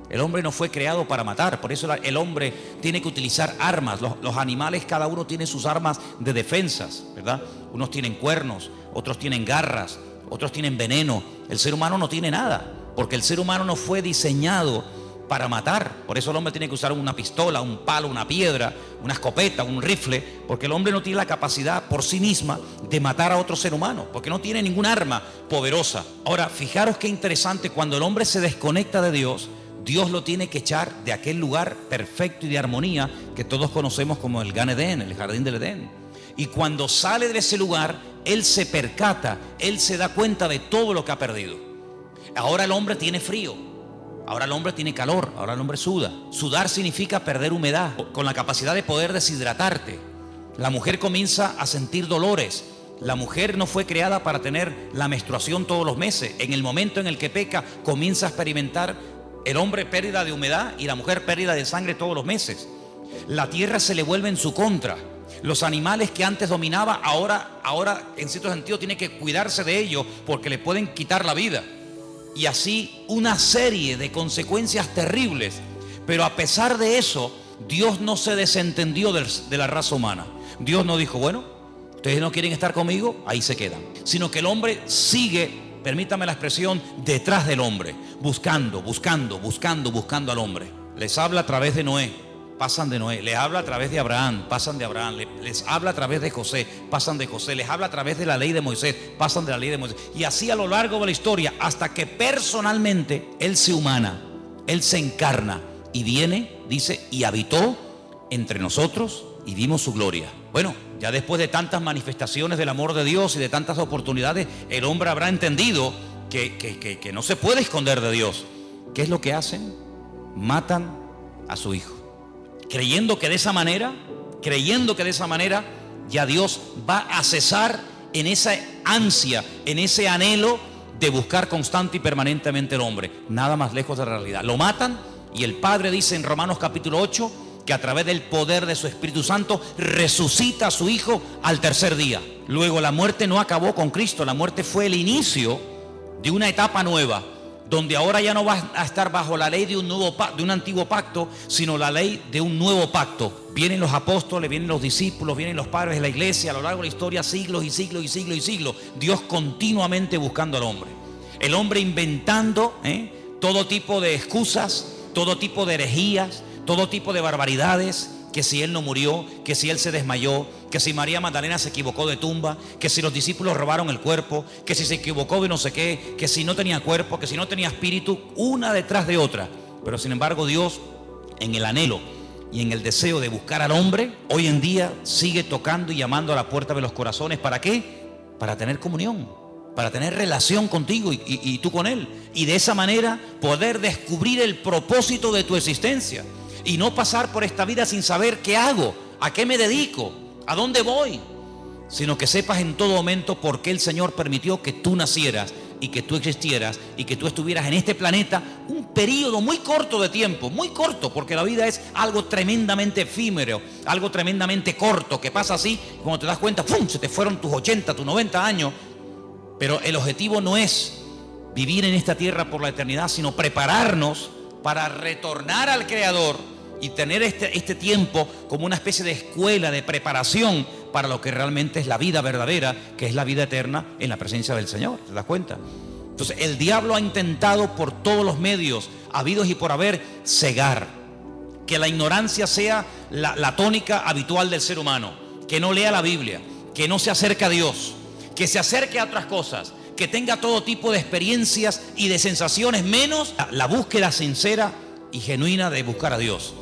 El hombre no fue creado para matar. Por eso el hombre tiene que utilizar armas. Los animales, cada uno tiene sus armas de defensas, ¿verdad? Unos tienen cuernos, otros tienen garras, otros tienen veneno. El ser humano no tiene nada, porque el ser humano no fue diseñado para matar. Por eso el hombre tiene que usar una pistola, un palo, una piedra, una escopeta, un rifle, porque el hombre no tiene la capacidad por sí misma de matar a otro ser humano, porque no tiene ningún arma poderosa. Ahora, fijaros qué interesante: cuando el hombre se desconecta de Dios, Dios lo tiene que echar de aquel lugar perfecto y de armonía que todos conocemos como el Gan Edén, el jardín del Edén. Y cuando sale de ese lugar, él se percata, él se da cuenta de todo lo que ha perdido. Ahora el hombre tiene frío, ahora el hombre tiene calor, ahora el hombre suda. Sudar significa perder humedad, con la capacidad de poder deshidratarte. La mujer comienza a sentir dolores. La mujer no fue creada para tener la menstruación todos los meses. En el momento en el que peca, comienza a experimentar el hombre pérdida de humedad y la mujer pérdida de sangre todos los meses. La tierra se le vuelve en su contra. Los animales que antes dominaba, ahora en cierto sentido tiene que cuidarse de ellos porque le pueden quitar la vida. Y así una serie de consecuencias terribles. Pero a pesar de eso, Dios no se desentendió de la raza humana. Dios no dijo: bueno, ustedes no quieren estar conmigo, ahí se quedan. Sino que el hombre sigue, permítame la expresión, detrás del hombre, buscando al hombre. Les habla a través de Noé, pasan de Noé. Les habla a través de Abraham, pasan de Abraham. Les habla a través de José, pasan de José. Les habla a través de la ley de Moisés, pasan de la ley de Moisés. Y así a lo largo de la historia, hasta que personalmente Él se humana, Él se encarna y viene, dice, y habitó entre nosotros y vimos su gloria. Bueno, ya después de tantas manifestaciones del amor de Dios y de tantas oportunidades, el hombre habrá entendido que no se puede esconder de Dios. ¿Qué es lo que hacen? Matan a su hijo, creyendo que de esa manera creyendo que de esa manera ya Dios va a cesar en esa ansia, en ese anhelo de buscar constante y permanentemente al hombre. Nada más lejos de la realidad. Lo matan y el Padre dice en Romanos capítulo 8 que a través del poder de su Espíritu Santo resucita a su Hijo al tercer día. Luego la muerte no acabó con Cristo, la muerte fue el inicio de una etapa nueva, donde ahora ya no va a estar bajo la ley de un antiguo pacto, sino la ley de un nuevo pacto. Vienen los apóstoles, vienen los discípulos, vienen los padres de la iglesia, a lo largo de la historia, siglos y siglos y siglos y siglos. Dios continuamente buscando al hombre. El hombre inventando todo tipo de excusas, todo tipo de herejías, todo tipo de barbaridades, que si él no murió, que si él se desmayó, que si María Magdalena se equivocó de tumba, que si los discípulos robaron el cuerpo, que si se equivocó de no sé qué, que si no tenía cuerpo, que si no tenía espíritu, una detrás de otra. Pero sin embargo Dios, en el anhelo y en el deseo de buscar al hombre, hoy en día sigue tocando y llamando a la puerta de los corazones. ¿Para qué? Para tener comunión, para tener relación contigo y tú con él, y de esa manera poder descubrir el propósito de tu existencia y no pasar por esta vida sin saber qué hago, a qué me dedico, a dónde voy, sino que sepas en todo momento por qué el Señor permitió que tú nacieras y que tú existieras y que tú estuvieras en este planeta un periodo muy corto de tiempo, muy corto, porque la vida es algo tremendamente efímero, algo tremendamente corto, que pasa así, cuando te das cuenta, ¡pum!, se te fueron tus 80, tus 90 años. Pero el objetivo no es vivir en esta tierra por la eternidad, sino prepararnos para retornar al Creador y tener este tiempo como una especie de escuela de preparación para lo que realmente es la vida verdadera, que es la vida eterna en la presencia del Señor. ¿Te das cuenta? Entonces el diablo ha intentado por todos los medios habidos y por haber cegar, que la ignorancia sea la tónica habitual del ser humano, que no lea la Biblia, que no se acerque a Dios, que se acerque a otras cosas, que tenga todo tipo de experiencias y de sensaciones, menos la búsqueda sincera y genuina de buscar a Dios.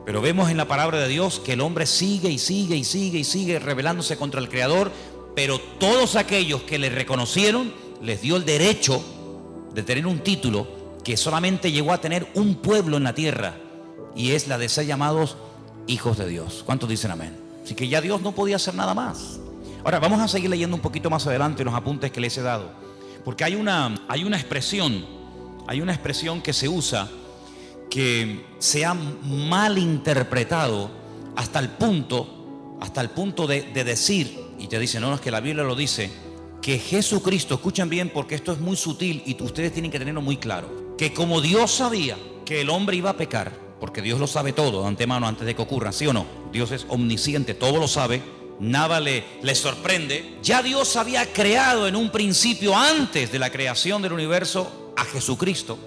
Pero vemos en la palabra de Dios que el hombre sigue y sigue y sigue y sigue rebelándose contra el Creador, pero todos aquellos que le reconocieron, les dio el derecho de tener un título que solamente llegó a tener un pueblo en la tierra, y es la de ser llamados hijos de Dios. ¿Cuántos dicen amén? Así que ya Dios no podía hacer nada más. Ahora vamos a seguir leyendo un poquito más adelante los apuntes que les he dado, porque hay una expresión que se usa, que se ha malinterpretado hasta el punto de decir, y te dicen, no, es que la Biblia lo dice, que Jesucristo, escuchen bien porque esto es muy sutil y ustedes tienen que tenerlo muy claro, que como Dios sabía que el hombre iba a pecar, porque Dios lo sabe todo de antemano antes de que ocurra, ¿sí o no? Dios es omnisciente, todo lo sabe, nada le sorprende. Ya Dios había creado en un principio, antes de la creación del universo, a Jesucristo,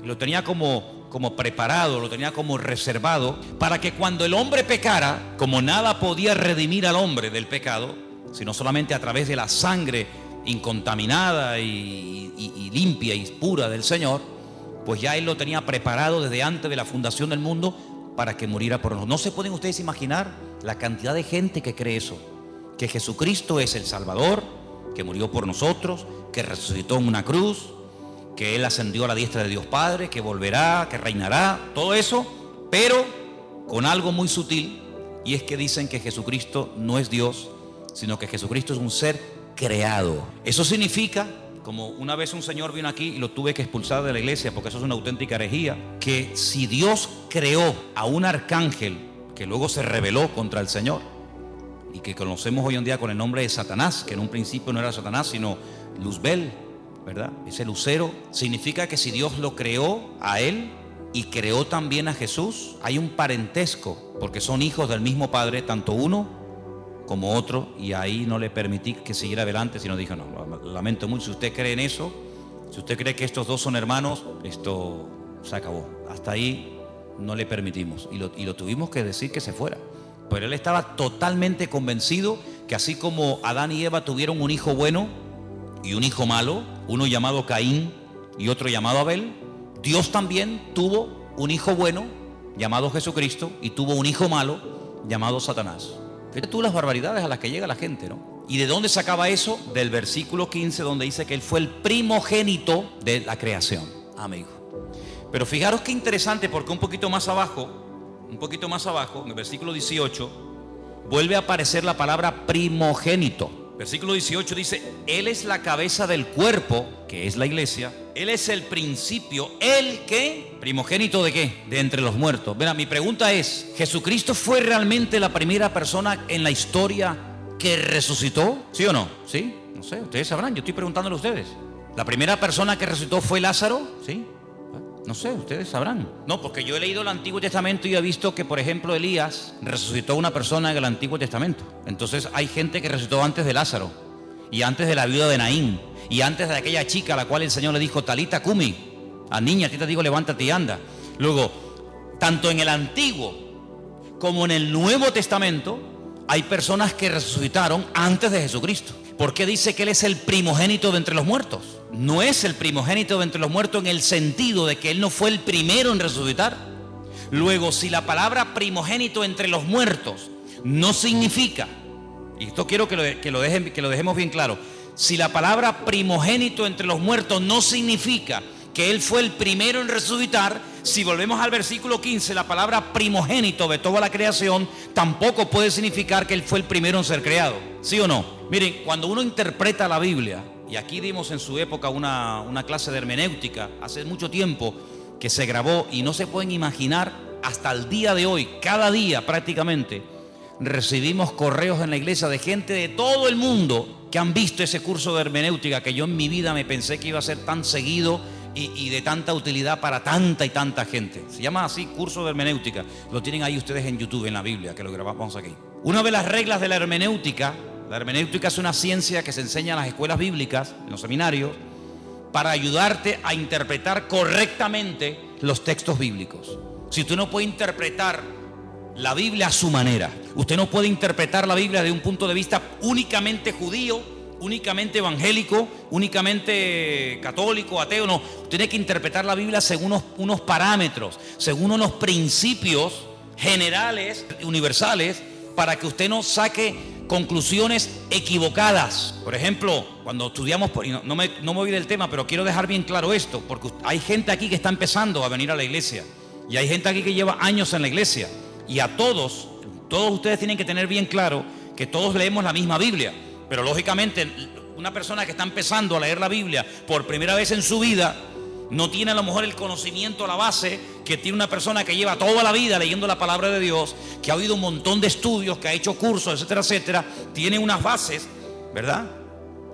y lo tenía como preparado, lo tenía como reservado, para que cuando el hombre pecara, como nada podía redimir al hombre del pecado, sino solamente a través de la sangre incontaminada y limpia y pura del Señor, pues ya Él lo tenía preparado desde antes de la fundación del mundo para que muriera por nosotros. ¿No se pueden ustedes imaginar la cantidad de gente que cree eso? Que Jesucristo es el Salvador, que murió por nosotros, que resucitó en una cruz, que Él ascendió a la diestra de Dios Padre, que volverá, que reinará, todo eso, pero con algo muy sutil, y es que dicen que Jesucristo no es Dios, sino que Jesucristo es un ser creado. Eso significa, como una vez un señor vino aquí y lo tuve que expulsar de la iglesia porque eso es una auténtica herejía, que si Dios creó a un arcángel que luego se rebeló contra el Señor y que conocemos hoy en día con el nombre de Satanás, que en un principio no era Satanás sino Luzbel, ¿verdad? Ese lucero, significa que si Dios lo creó a él y creó también a Jesús, hay un parentesco, porque son hijos del mismo Padre, tanto uno como otro, y ahí no le permití que siguiera adelante, sino dijo, no, lamento mucho, si usted cree en eso, si usted cree que estos dos son hermanos, esto se acabó, hasta ahí no le permitimos, y lo tuvimos que decir que se fuera. Pero él estaba totalmente convencido que así como Adán y Eva tuvieron un hijo bueno y un hijo malo, uno llamado Caín y otro llamado Abel, Dios también tuvo un hijo bueno llamado Jesucristo y tuvo un hijo malo llamado Satanás. Fíjate tú las barbaridades a las que llega la gente, ¿no? ¿Y de dónde sacaba eso? Del versículo 15, donde dice que Él fue el primogénito de la creación, amigo. Pero fijaros qué interesante, porque un poquito más abajo, en el versículo 18, vuelve a aparecer la palabra primogénito. Versículo 18 dice: Él es la cabeza del cuerpo, que es la iglesia. Él es el principio, ¿el qué? ¿Primogénito de qué? De entre los muertos. Mira, mi pregunta es: ¿Jesucristo fue realmente la primera persona en la historia que resucitó? ¿Sí o no? ¿Sí? No sé, ustedes sabrán, yo estoy preguntándole a ustedes. ¿La primera persona que resucitó fue Lázaro? ¿Sí? No sé, ustedes sabrán. No, porque yo he leído el Antiguo Testamento y he visto que, por ejemplo, Elías resucitó a una persona en el Antiguo Testamento. Entonces hay gente que resucitó antes de Lázaro, y antes de la viuda de Naín, y antes de aquella chica a la cual el Señor le dijo: Talita cumi, a niña, a ti te digo, levántate y anda. Luego, tanto en el Antiguo como en el Nuevo Testamento hay personas que resucitaron antes de Jesucristo. ¿Por qué dice que Él es el primogénito de entre los muertos? No es el primogénito de entre los muertos en el sentido de que Él no fue el primero en resucitar. Luego, si la palabra primogénito entre los muertos no significa, y esto quiero que lo dejemos bien claro, si la palabra primogénito entre los muertos no significa que Él fue el primero en resucitar, si volvemos al versículo 15, la palabra primogénito de toda la creación tampoco puede significar que Él fue el primero en ser creado. ¿Sí o no? Miren, cuando uno interpreta la Biblia, y aquí dimos en su época una clase de hermenéutica, hace mucho tiempo que se grabó, y no se pueden imaginar, hasta el día de hoy, cada día prácticamente, recibimos correos en la iglesia de gente de todo el mundo que han visto ese curso de hermenéutica que yo en mi vida me pensé que iba a ser tan seguido y de tanta utilidad para tanta y tanta gente. Se llama así, curso de hermenéutica. Lo tienen ahí ustedes en YouTube, en la Biblia, que lo grabamos aquí. Una de las reglas de la hermenéutica es una ciencia que se enseña en las escuelas bíblicas, en los seminarios, para ayudarte a interpretar correctamente los textos bíblicos. Si usted no puede interpretar la Biblia a su manera, usted no puede interpretar la Biblia de un punto de vista únicamente judío, únicamente evangélico, únicamente católico, ateo, no. Tiene que interpretar la Biblia según unos parámetros, según unos principios generales, universales, para que usted no saque conclusiones equivocadas. Por ejemplo, cuando estudiamos, no me voy del tema, pero quiero dejar bien claro esto, porque hay gente aquí que está empezando a venir a la iglesia, y hay gente aquí que lleva años en la iglesia, y a todos ustedes tienen que tener bien claro que todos leemos la misma Biblia. Pero lógicamente una persona que está empezando a leer la Biblia por primera vez en su vida no tiene a lo mejor el conocimiento, la base que tiene una persona que lleva toda la vida leyendo la palabra de Dios, que ha oído un montón de estudios, que ha hecho cursos, etcétera, etcétera. Tiene unas bases, ¿verdad?,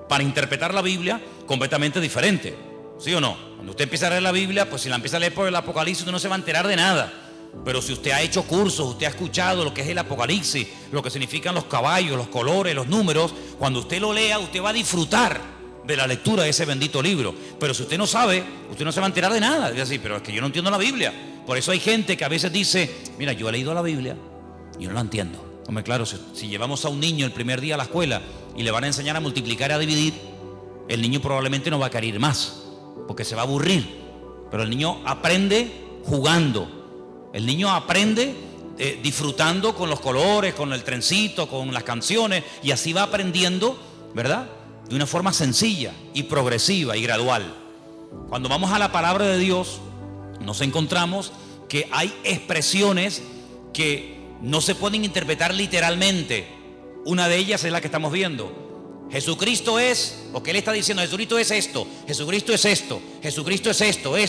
para interpretar la Biblia completamente diferente. ¿Sí o no? Cuando usted empieza a leer la Biblia, pues si la empieza a leer por el Apocalipsis, usted no se va a enterar de nada. Pero si usted ha hecho cursos, usted ha escuchado lo que es el Apocalipsis, lo que significan los caballos, los colores, los números, cuando usted lo lea, usted va a disfrutar de la lectura de ese bendito libro. Pero si usted no sabe, usted no se va a enterar de nada. Es así, pero es que yo no entiendo la Biblia. Por eso hay gente que a veces dice: mira, yo he leído la Biblia y no la entiendo. Hombre, claro, si llevamos a un niño el primer día a la escuela y le van a enseñar a multiplicar y a dividir, el niño probablemente no va a querer ir más, porque se va a aburrir. Pero el niño aprende jugando. El niño aprende disfrutando con los colores, con el trencito, con las canciones, y así va aprendiendo, ¿verdad?, de una forma sencilla y progresiva y gradual. Cuando vamos a la palabra de Dios, nos encontramos que hay expresiones que no se pueden interpretar literalmente. Una de ellas es la que estamos viendo. Jesucristo es, porque Él está diciendo: Jesucristo es esto, Jesucristo es esto, Jesucristo es esto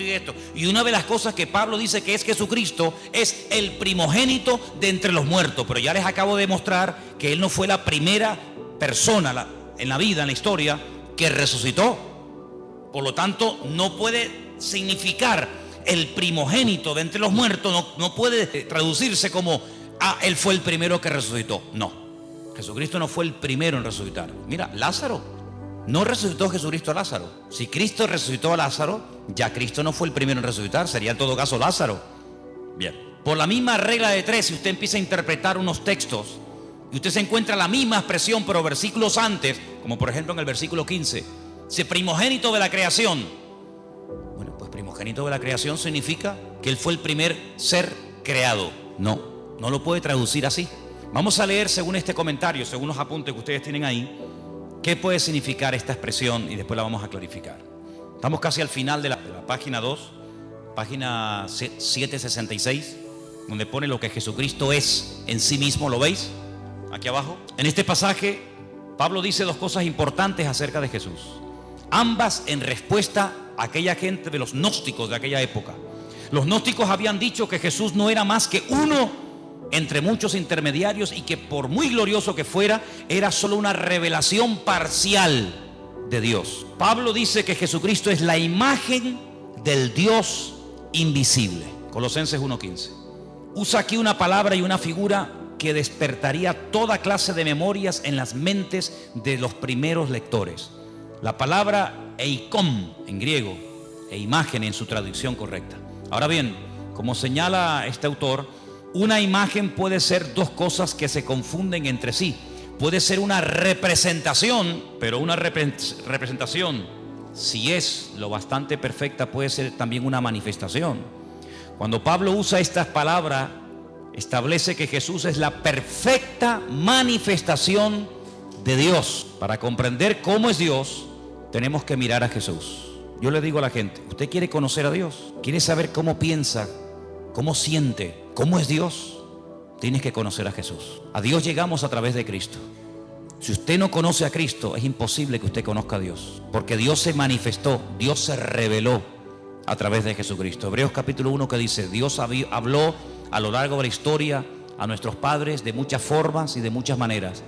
y esto. Y una de las cosas que Pablo dice que es Jesucristo es el primogénito de entre los muertos. Pero ya les acabo de mostrar que Él no fue la primera persona en la vida, en la historia, que resucitó. Por lo tanto, no puede significar el primogénito de entre los muertos, no puede traducirse como: Él fue el primero que resucitó. No. Jesucristo no fue el primero en resucitar. Mira, Lázaro, no resucitó Jesucristo a Lázaro. Si Cristo resucitó a Lázaro, ya Cristo no fue el primero en resucitar, sería en todo caso Lázaro. Bien, por la misma regla de tres, si usted empieza a interpretar unos textos y usted se encuentra la misma expresión pero versículos antes, como por ejemplo en el versículo 15, dice: primogénito de la creación. Bueno, pues primogénito de la creación significa que Él fue el primer ser creado. No lo puede traducir así. Vamos a leer según este comentario, según los apuntes que ustedes tienen ahí, qué puede significar esta expresión, y después la vamos a clarificar. Estamos casi al final de la página 2, página 766. donde pone lo que Jesucristo es en sí mismo. ¿Lo veis? Aquí abajo. En este pasaje, Pablo dice dos cosas importantes acerca de Jesús. Ambas en respuesta a aquella gente de los gnósticos de aquella época. Los gnósticos habían dicho que Jesús no era más que uno entre muchos intermediarios y que por muy glorioso que fuera, era solo una revelación parcial de Dios. Pablo dice que Jesucristo es la imagen del Dios invisible. Colosenses 1:15. Usa aquí una palabra y una figura que despertaría toda clase de memorias en las mentes de los primeros lectores. La palabra eikon en griego e imagen en su traducción correcta. Ahora bien, como señala este autor, una imagen puede ser dos cosas que se confunden entre sí. Puede ser una representación, pero una representación, si es lo bastante perfecta, puede ser también una manifestación. Cuando Pablo usa estas palabras, establece que Jesús es la perfecta manifestación de Dios. Para comprender cómo es Dios, tenemos que mirar a Jesús. Yo le digo a la gente, ¿usted quiere conocer a Dios? ¿Quiere saber cómo piensa, cómo siente, cómo es Dios? Tienes que conocer a Jesús. A Dios llegamos a través de Cristo. Si usted no conoce a Cristo, es imposible que usted conozca a Dios, porque Dios se manifestó, Dios se reveló a través de Jesucristo. Hebreos capítulo 1 que dice, Dios habló a lo largo de la historia a nuestros padres de muchas formas y de muchas maneras,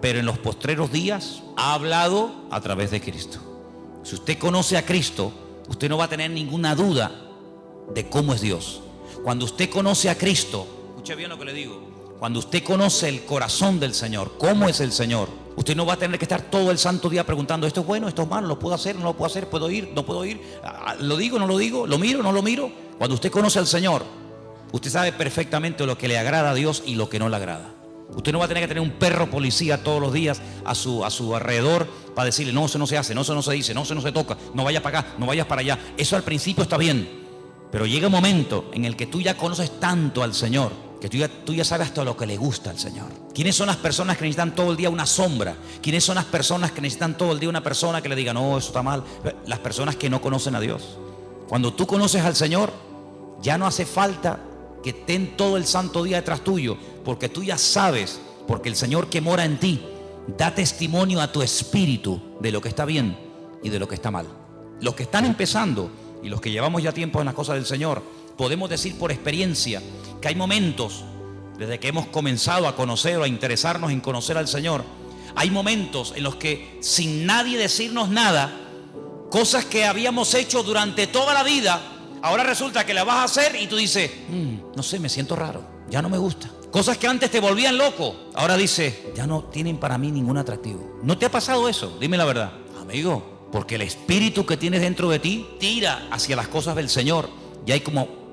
pero en los postreros días ha hablado a través de Cristo. Si usted conoce a Cristo, usted no va a tener ninguna duda de cómo es Dios. Cuando usted conoce a Cristo, escuche bien lo que le digo, cuando usted conoce el corazón del Señor, cómo es el Señor, usted no va a tener que estar todo el santo día preguntando, esto es bueno, esto es malo, lo puedo hacer, no lo puedo hacer, puedo ir, no puedo ir, lo digo, no lo digo, lo miro, no lo miro. Cuando usted conoce al Señor, usted sabe perfectamente lo que le agrada a Dios y lo que no le agrada. Usted no va a tener que tener un perro policía todos los días a su alrededor para decirle, no, eso no se hace, no, eso no se dice, no, eso no se toca, no vayas para acá, no vayas para allá. Eso al principio está bien, pero llega un momento en el que tú ya conoces tanto al Señor, que tú ya sabes hasta lo que le gusta al Señor. ¿Quiénes son las personas que necesitan todo el día una sombra? ¿Quiénes son las personas que necesitan todo el día una persona que le diga, no, eso está mal? Las personas que no conocen a Dios. Cuando tú conoces al Señor, ya no hace falta que estén todo el santo día detrás tuyo, porque tú ya sabes, porque el Señor que mora en ti da testimonio a tu espíritu de lo que está bien y de lo que está mal. Los que están empezando y los que llevamos ya tiempo en las cosas del Señor, podemos decir por experiencia que hay momentos, desde que hemos comenzado a conocer o a interesarnos en conocer al Señor, hay momentos en los que sin nadie decirnos nada, cosas que habíamos hecho durante toda la vida, ahora resulta que las vas a hacer y tú dices, no sé, me siento raro, ya no me gusta. Cosas que antes te volvían loco, ahora dices, ya no tienen para mí ningún atractivo. ¿No te ha pasado eso? Dime la verdad, amigo, porque el espíritu que tienes dentro de ti tira hacia las cosas del Señor. Y hay como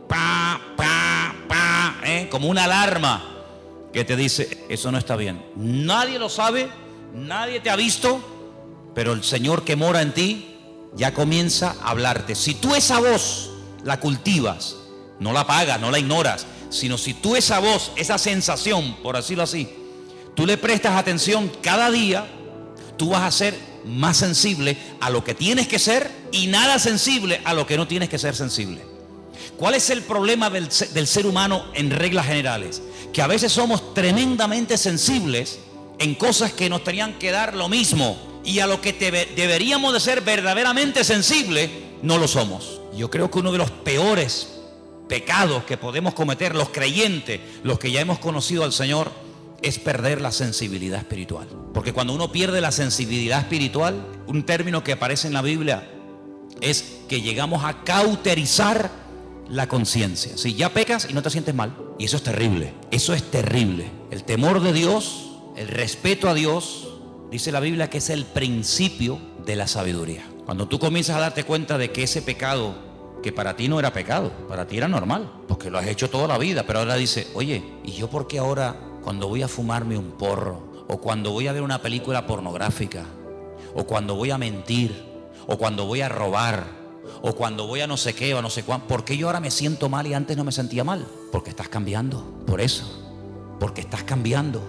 como una alarma que te dice, eso no está bien. Nadie lo sabe, nadie te ha visto, pero el Señor que mora en ti ya comienza a hablarte. Si tú esa voz la cultivas, no la apagas, no la ignoras, sino si tú esa voz, esa sensación, por decirlo así, tú le prestas atención cada día, tú vas a ser más sensible a lo que tienes que ser y nada sensible a lo que no tienes que ser sensible. ¿Cuál es el problema del ser humano en reglas generales? Que a veces somos tremendamente sensibles en cosas que nos tenían que dar lo mismo, y a lo que deberíamos de ser verdaderamente sensibles, no lo somos. Yo creo que uno de los peores pecados que podemos cometer los creyentes, los que ya hemos conocido al Señor, es perder la sensibilidad espiritual. Porque cuando uno pierde la sensibilidad espiritual, un término que aparece en la Biblia es que llegamos a cauterizar la conciencia. Si ya pecas y no te sientes mal, y eso es terrible, eso es terrible. El temor de Dios, el respeto a Dios, dice la Biblia que es el principio de la sabiduría. Cuando tú comienzas a darte cuenta de que ese pecado, que para ti no era pecado, para ti era normal, porque lo has hecho toda la vida, pero ahora dice, oye, ¿y yo por qué ahora cuando voy a fumarme un porro, o cuando voy a ver una película pornográfica, o cuando voy a mentir, o cuando voy a robar, o cuando voy a no sé qué o a no sé cuánto, ¿por qué yo ahora me siento mal y antes no me sentía mal? Porque estás cambiando, por eso, porque estás cambiando.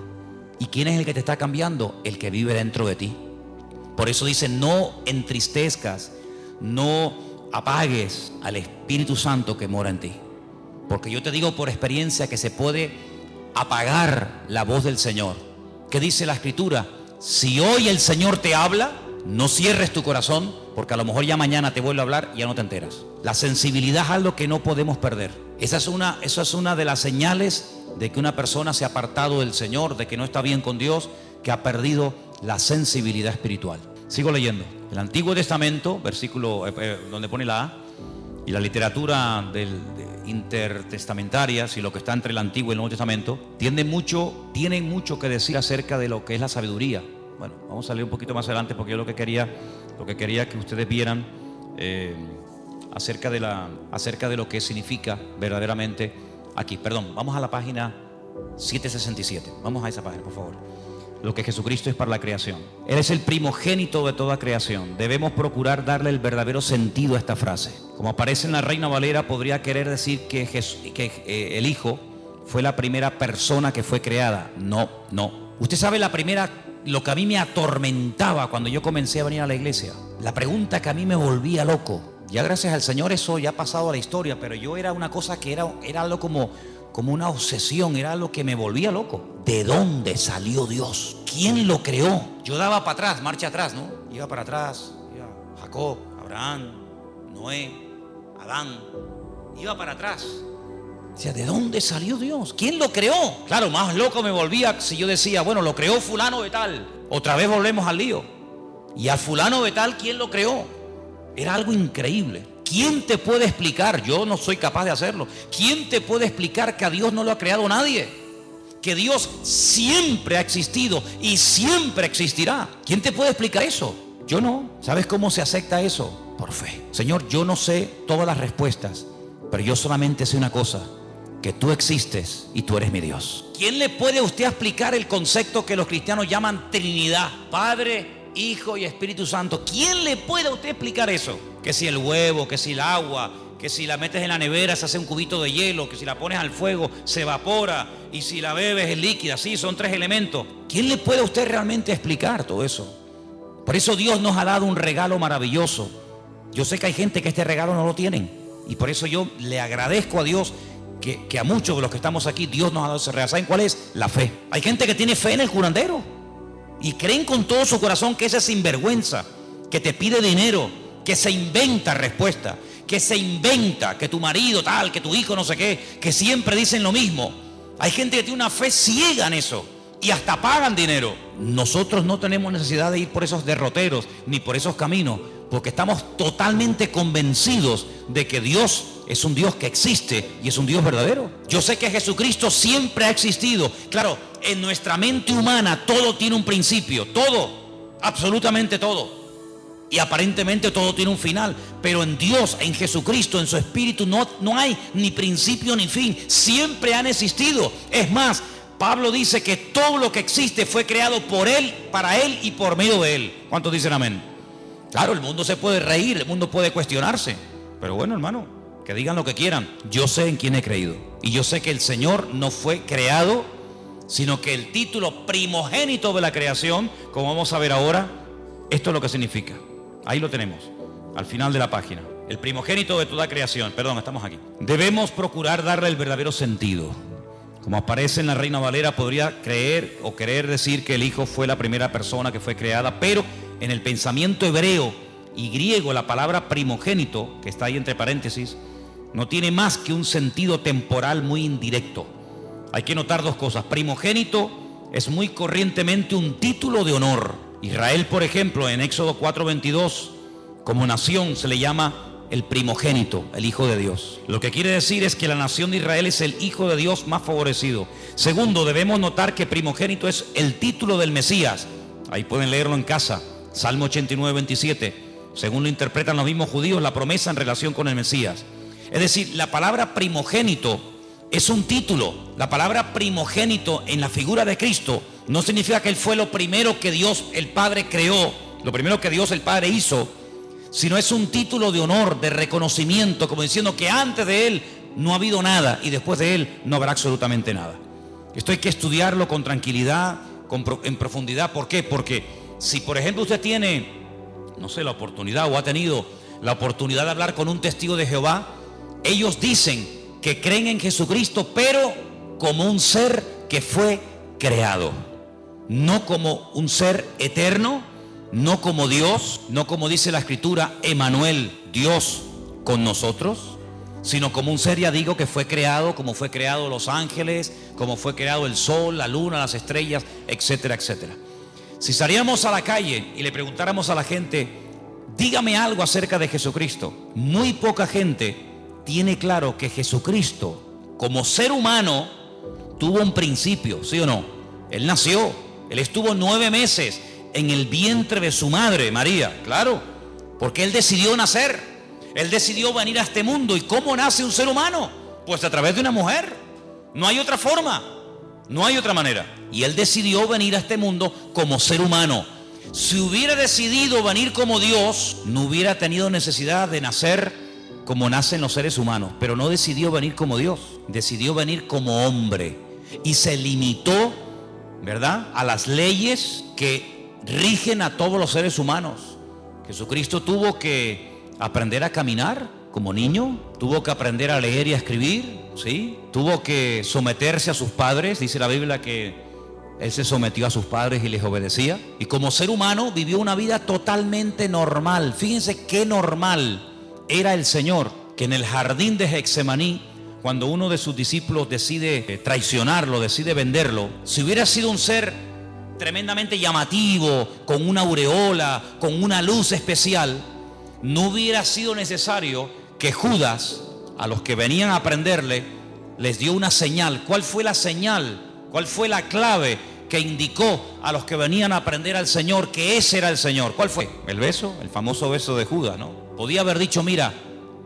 ¿Y quién es el que te está cambiando? El que vive dentro de ti. Por eso dice, no entristezcas, no apagues al Espíritu Santo que mora en ti. Porque yo te digo por experiencia que se puede apagar la voz del Señor. ¿Qué dice la Escritura? Si hoy el Señor te habla, no cierres tu corazón, porque a lo mejor ya mañana te vuelve a hablar y ya no te enteras. La sensibilidad es algo que no podemos perder. Esa es una de las señales de que una persona se ha apartado del Señor, de que no está bien con Dios, que ha perdido la sensibilidad espiritual. Sigo leyendo. El Antiguo Testamento, versículo donde pone la A, y la literatura intertestamentaria, y lo que está entre el Antiguo y el Nuevo Testamento, tienen mucho que decir acerca de lo que es la sabiduría. Bueno, vamos a leer un poquito más adelante, porque yo lo que quería que ustedes vieran acerca de lo que significa verdaderamente aquí. Perdón, vamos a la página 767. Vamos a esa página, por favor. Lo que Jesucristo es para la creación. Él es el primogénito de toda creación. Debemos procurar darle el verdadero sentido a esta frase. Como aparece en la Reina Valera, podría querer decir que el Hijo fue la primera persona que fue creada. No. Usted sabe lo que a mí me atormentaba cuando yo comencé a venir a la iglesia. La pregunta que a mí me volvía loco. Ya gracias al Señor eso ya ha pasado a la historia, pero yo era una cosa que era algo como una obsesión, era lo que me volvía loco. ¿De dónde salió Dios? ¿Quién lo creó? Yo daba para atrás, marcha atrás, ¿no? Iba para atrás, Jacob, Abraham, Noé, Adán. Iba para atrás. Decía, ¿de dónde salió Dios? ¿Quién lo creó? Claro, más loco me volvía si yo decía, bueno, lo creó fulano de tal. Otra vez volvemos al lío. Y a fulano de tal, ¿quién lo creó? Era algo increíble. ¿Quién te puede explicar? Yo no soy capaz de hacerlo. ¿Quién te puede explicar que a Dios no lo ha creado nadie? Que Dios siempre ha existido y siempre existirá. ¿Quién te puede explicar eso? Yo no. ¿Sabes cómo se acepta eso? Por fe. Señor, yo no sé todas las respuestas, pero yo solamente sé una cosa: que tú existes y tú eres mi Dios. ¿Quién le puede a usted explicar el concepto que los cristianos llaman Trinidad? Padre, Hijo y Espíritu Santo. ¿Quién le puede a usted explicar eso? Que si el huevo, que si el agua, que si la metes en la nevera se hace un cubito de hielo, que si la pones al fuego se evapora, y si la bebes es líquida. Sí, son tres elementos. ¿Quién le puede a usted realmente explicar todo eso? Por eso Dios nos ha dado un regalo maravilloso. Yo sé que hay gente que este regalo no lo tienen, y por eso yo le agradezco a Dios que a muchos de los que estamos aquí Dios nos ha dado ese regalo. ¿Saben cuál es? La fe. Hay gente que tiene fe en el curandero y creen con todo su corazón que ese es sinvergüenza, que te pide dinero, que se inventa respuesta, que se inventa que tu marido tal, que tu hijo no sé qué, que siempre dicen lo mismo. Hay gente que tiene una fe ciega en eso y hasta pagan dinero. Nosotros no tenemos necesidad de ir por esos derroteros ni por esos caminos, porque estamos totalmente convencidos de que Dios es un Dios que existe y es un Dios verdadero. Yo sé que Jesucristo siempre ha existido. Claro, en nuestra mente humana todo tiene un principio, todo, absolutamente todo. Y aparentemente todo tiene un final, pero en Dios, en Jesucristo, en su Espíritu no hay ni principio ni fin. Siempre han existido. Es más, Pablo dice que todo lo que existe fue creado por Él, para Él y por medio de Él. ¿Cuántos dicen amén? Claro, el mundo se puede reír, el mundo puede cuestionarse, pero bueno, hermano, que digan lo que quieran. Yo sé en quién he creído, y yo sé que el Señor no fue creado, sino que el título primogénito de la creación, como vamos a ver ahora, esto es lo que significa. Ahí lo tenemos, al final de la página. El primogénito de toda creación. Perdón, estamos aquí. Debemos procurar darle el verdadero sentido. Como aparece en la Reina Valera, podría creer o querer decir que el Hijo fue la primera persona que fue creada, pero en el pensamiento hebreo y griego, la palabra primogénito, que está ahí entre paréntesis, no tiene más que un sentido temporal muy indirecto. Hay que notar dos cosas. Primogénito es muy corrientemente un título de honor. Israel, por ejemplo, en Éxodo 4:22, como nación se le llama el primogénito, el Hijo de Dios. Lo que quiere decir es que la nación de Israel es el Hijo de Dios más favorecido. Segundo, debemos notar que primogénito es el título del Mesías. Ahí pueden leerlo en casa. Salmo 89:27. Según lo interpretan los mismos judíos, la promesa en relación con el Mesías. Es decir, la palabra primogénito es un título. La palabra primogénito en la figura de Cristo no significa que Él fue lo primero que Dios el Padre creó, lo primero que Dios el Padre hizo, sino es un título de honor, de reconocimiento, como diciendo que antes de Él no ha habido nada y después de Él no habrá absolutamente nada. Esto hay que estudiarlo con tranquilidad, en profundidad. ¿Por qué? Porque si por ejemplo usted tiene, no sé, la oportunidad o ha tenido la oportunidad de hablar con un testigo de Jehová, ellos dicen que creen en Jesucristo, pero como un ser que fue creado, no como un ser eterno, no como Dios, no como dice la Escritura, Emmanuel, Dios con nosotros, sino como un ser, ya digo, que fue creado, como fue creado los ángeles, como fue creado el sol, la luna, las estrellas, etcétera, etcétera. Si saliéramos a la calle y le preguntáramos a la gente, dígame algo acerca de Jesucristo, muy poca gente tiene claro que Jesucristo, como ser humano, tuvo un principio, ¿sí o no? Él nació, él estuvo 9 meses en el vientre de su madre, María, claro, porque él decidió nacer. Él decidió venir a este mundo. ¿Y cómo nace un ser humano? Pues a través de una mujer. No hay otra forma, no hay otra manera. Y él decidió venir a este mundo como ser humano. Si hubiera decidido venir como Dios, no hubiera tenido necesidad de nacer como nacen los seres humanos. Pero no decidió venir como Dios, decidió venir como hombre. Y se limitó, ¿verdad?, a las leyes que rigen a todos los seres humanos. Jesucristo tuvo que aprender a caminar como niño, tuvo que aprender a leer y a escribir, ¿sí? Tuvo que someterse a sus padres, dice la Biblia que él se sometió a sus padres y les obedecía. Y como ser humano vivió una vida totalmente normal. Fíjense qué normal era el Señor, que en el jardín de Getsemaní, cuando uno de sus discípulos decide traicionarlo, decide venderlo, si hubiera sido un ser tremendamente llamativo, con una aureola, con una luz especial, no hubiera sido necesario que Judas, a los que venían a prenderle, les dio una señal. ¿Cuál fue la señal? ¿Cuál fue la clave que indicó a los que venían a prender al Señor que ese era el Señor? ¿Cuál fue? El beso, el famoso beso de Judas, ¿no? Podía haber dicho, mira,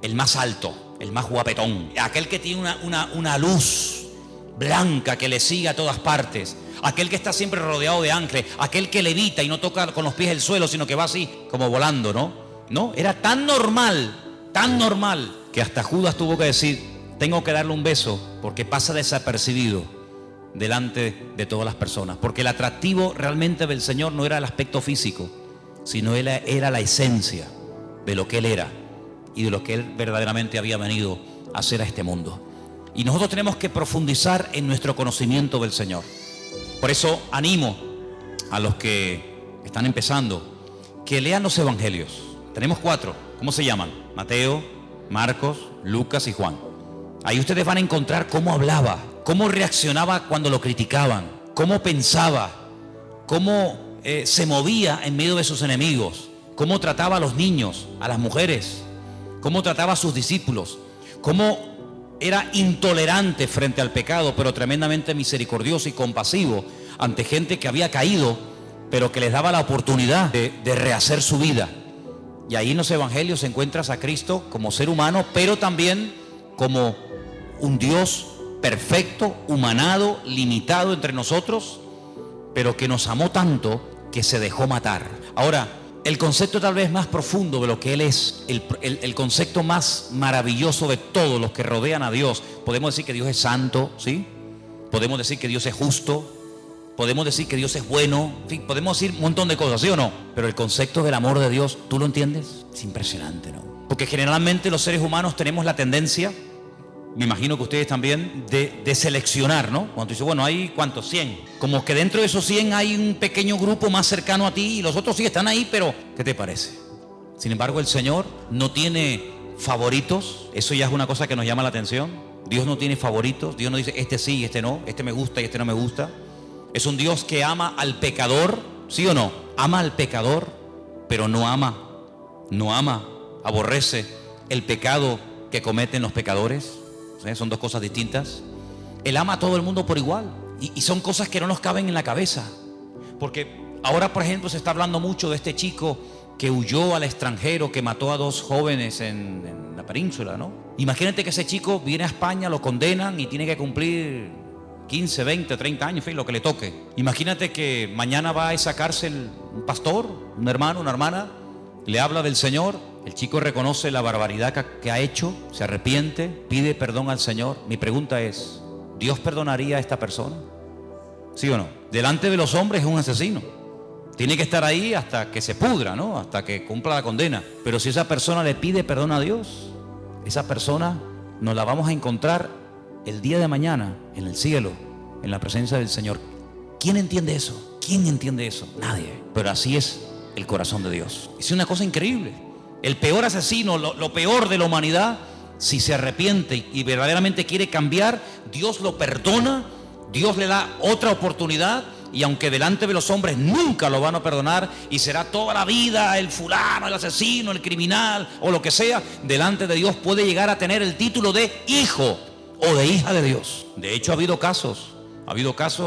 el más alto, el más guapetón, aquel que tiene una luz blanca que le sigue a todas partes, aquel que está siempre rodeado de ángeles, aquel que levita y no toca con los pies el suelo, sino que va así, como volando, ¿no? No, era tan normal, que hasta Judas tuvo que decir, tengo que darle un beso porque pasa desapercibido delante de todas las personas. Porque el atractivo realmente del Señor no era el aspecto físico, sino era la esencia de lo que Él era y de lo que Él verdaderamente había venido a hacer a este mundo. Y nosotros tenemos que profundizar en nuestro conocimiento del Señor. Por eso animo a los que están empezando que lean los evangelios. Tenemos 4, ¿cómo se llaman? Mateo, Marcos, Lucas y Juan. Ahí ustedes van a encontrar cómo hablaba, cómo reaccionaba cuando lo criticaban, cómo pensaba, cómo se movía en medio de sus enemigos, cómo trataba a los niños, a las mujeres, cómo trataba a sus discípulos, cómo era intolerante frente al pecado, pero tremendamente misericordioso y compasivo ante gente que había caído, pero que les daba la oportunidad de rehacer su vida. Y ahí en los evangelios encuentras a Cristo como ser humano, pero también como un Dios perfecto, humanado, limitado entre nosotros, pero que nos amó tanto que se dejó matar. Ahora, el concepto tal vez más profundo de lo que Él es, el concepto más maravilloso de todos los que rodean a Dios, podemos decir que Dios es santo, ¿sí? Podemos decir que Dios es justo, podemos decir que Dios es bueno, en fin, podemos decir un montón de cosas, ¿sí o no? Pero el concepto del amor de Dios, ¿tú lo entiendes? Es impresionante, ¿no? Porque generalmente los seres humanos tenemos la tendencia, me imagino que ustedes también, de seleccionar, ¿no? Cuando dice, bueno, hay ¿cuántos? 100. Como que dentro de esos 100 hay un pequeño grupo más cercano a ti y los otros sí están ahí, pero ¿qué te parece? Sin embargo, el Señor no tiene favoritos. Eso ya es una cosa que nos llama la atención. Dios no tiene favoritos. Dios no dice, este sí, este no, este me gusta y este no me gusta. Es un Dios que ama al pecador, ¿sí o no? Ama al pecador, pero no ama, aborrece el pecado que cometen los pecadores. ¿Sí? Son dos cosas distintas. Él ama a todo el mundo por igual. Y son cosas que no nos caben en la cabeza. Porque ahora, por ejemplo, se está hablando mucho de este chico que huyó al extranjero, que mató a 2 jóvenes en la península, ¿no? Imagínate que ese chico viene a España, lo condenan y tiene que cumplir 15, 20, 30 años, en fin, lo que le toque. Imagínate que mañana va a esa cárcel un pastor, un hermano, una hermana, le habla del Señor, el chico reconoce la barbaridad que ha hecho, se arrepiente, pide perdón al Señor. Mi pregunta es, ¿Dios perdonaría a esta persona? ¿Sí o no? Delante de los hombres es un asesino. Tiene que estar ahí hasta que se pudra, ¿no? Hasta que cumpla la condena. Pero si esa persona le pide perdón a Dios, esa persona nos la vamos a encontrar el día de mañana en el cielo, en la presencia del Señor. ¿Quién entiende eso? ¿Quién entiende eso? Nadie. Pero así es el corazón de Dios. Es una cosa increíble. El peor asesino, lo peor de la humanidad, si se arrepiente y verdaderamente quiere cambiar, Dios lo perdona, Dios le da otra oportunidad. Y aunque delante de los hombres nunca lo van a perdonar y será toda la vida el fulano, el asesino, el criminal o lo que sea, delante de Dios puede llegar a tener el título de hijo o de hija de Dios. De hecho, ha habido casos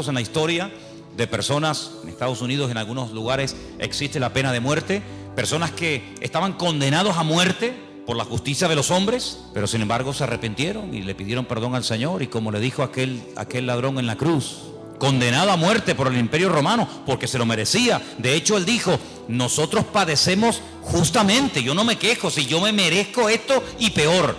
en la historia de personas en Estados Unidos, en algunos lugares existe la pena de muerte, personas que estaban condenados a muerte por la justicia de los hombres, pero sin embargo se arrepintieron y le pidieron perdón al Señor. Y como le dijo aquel ladrón en la cruz, condenado a muerte por el Imperio Romano, porque se lo merecía. De hecho, él dijo: nosotros padecemos justamente, yo no me quejo, si yo me merezco esto y peor,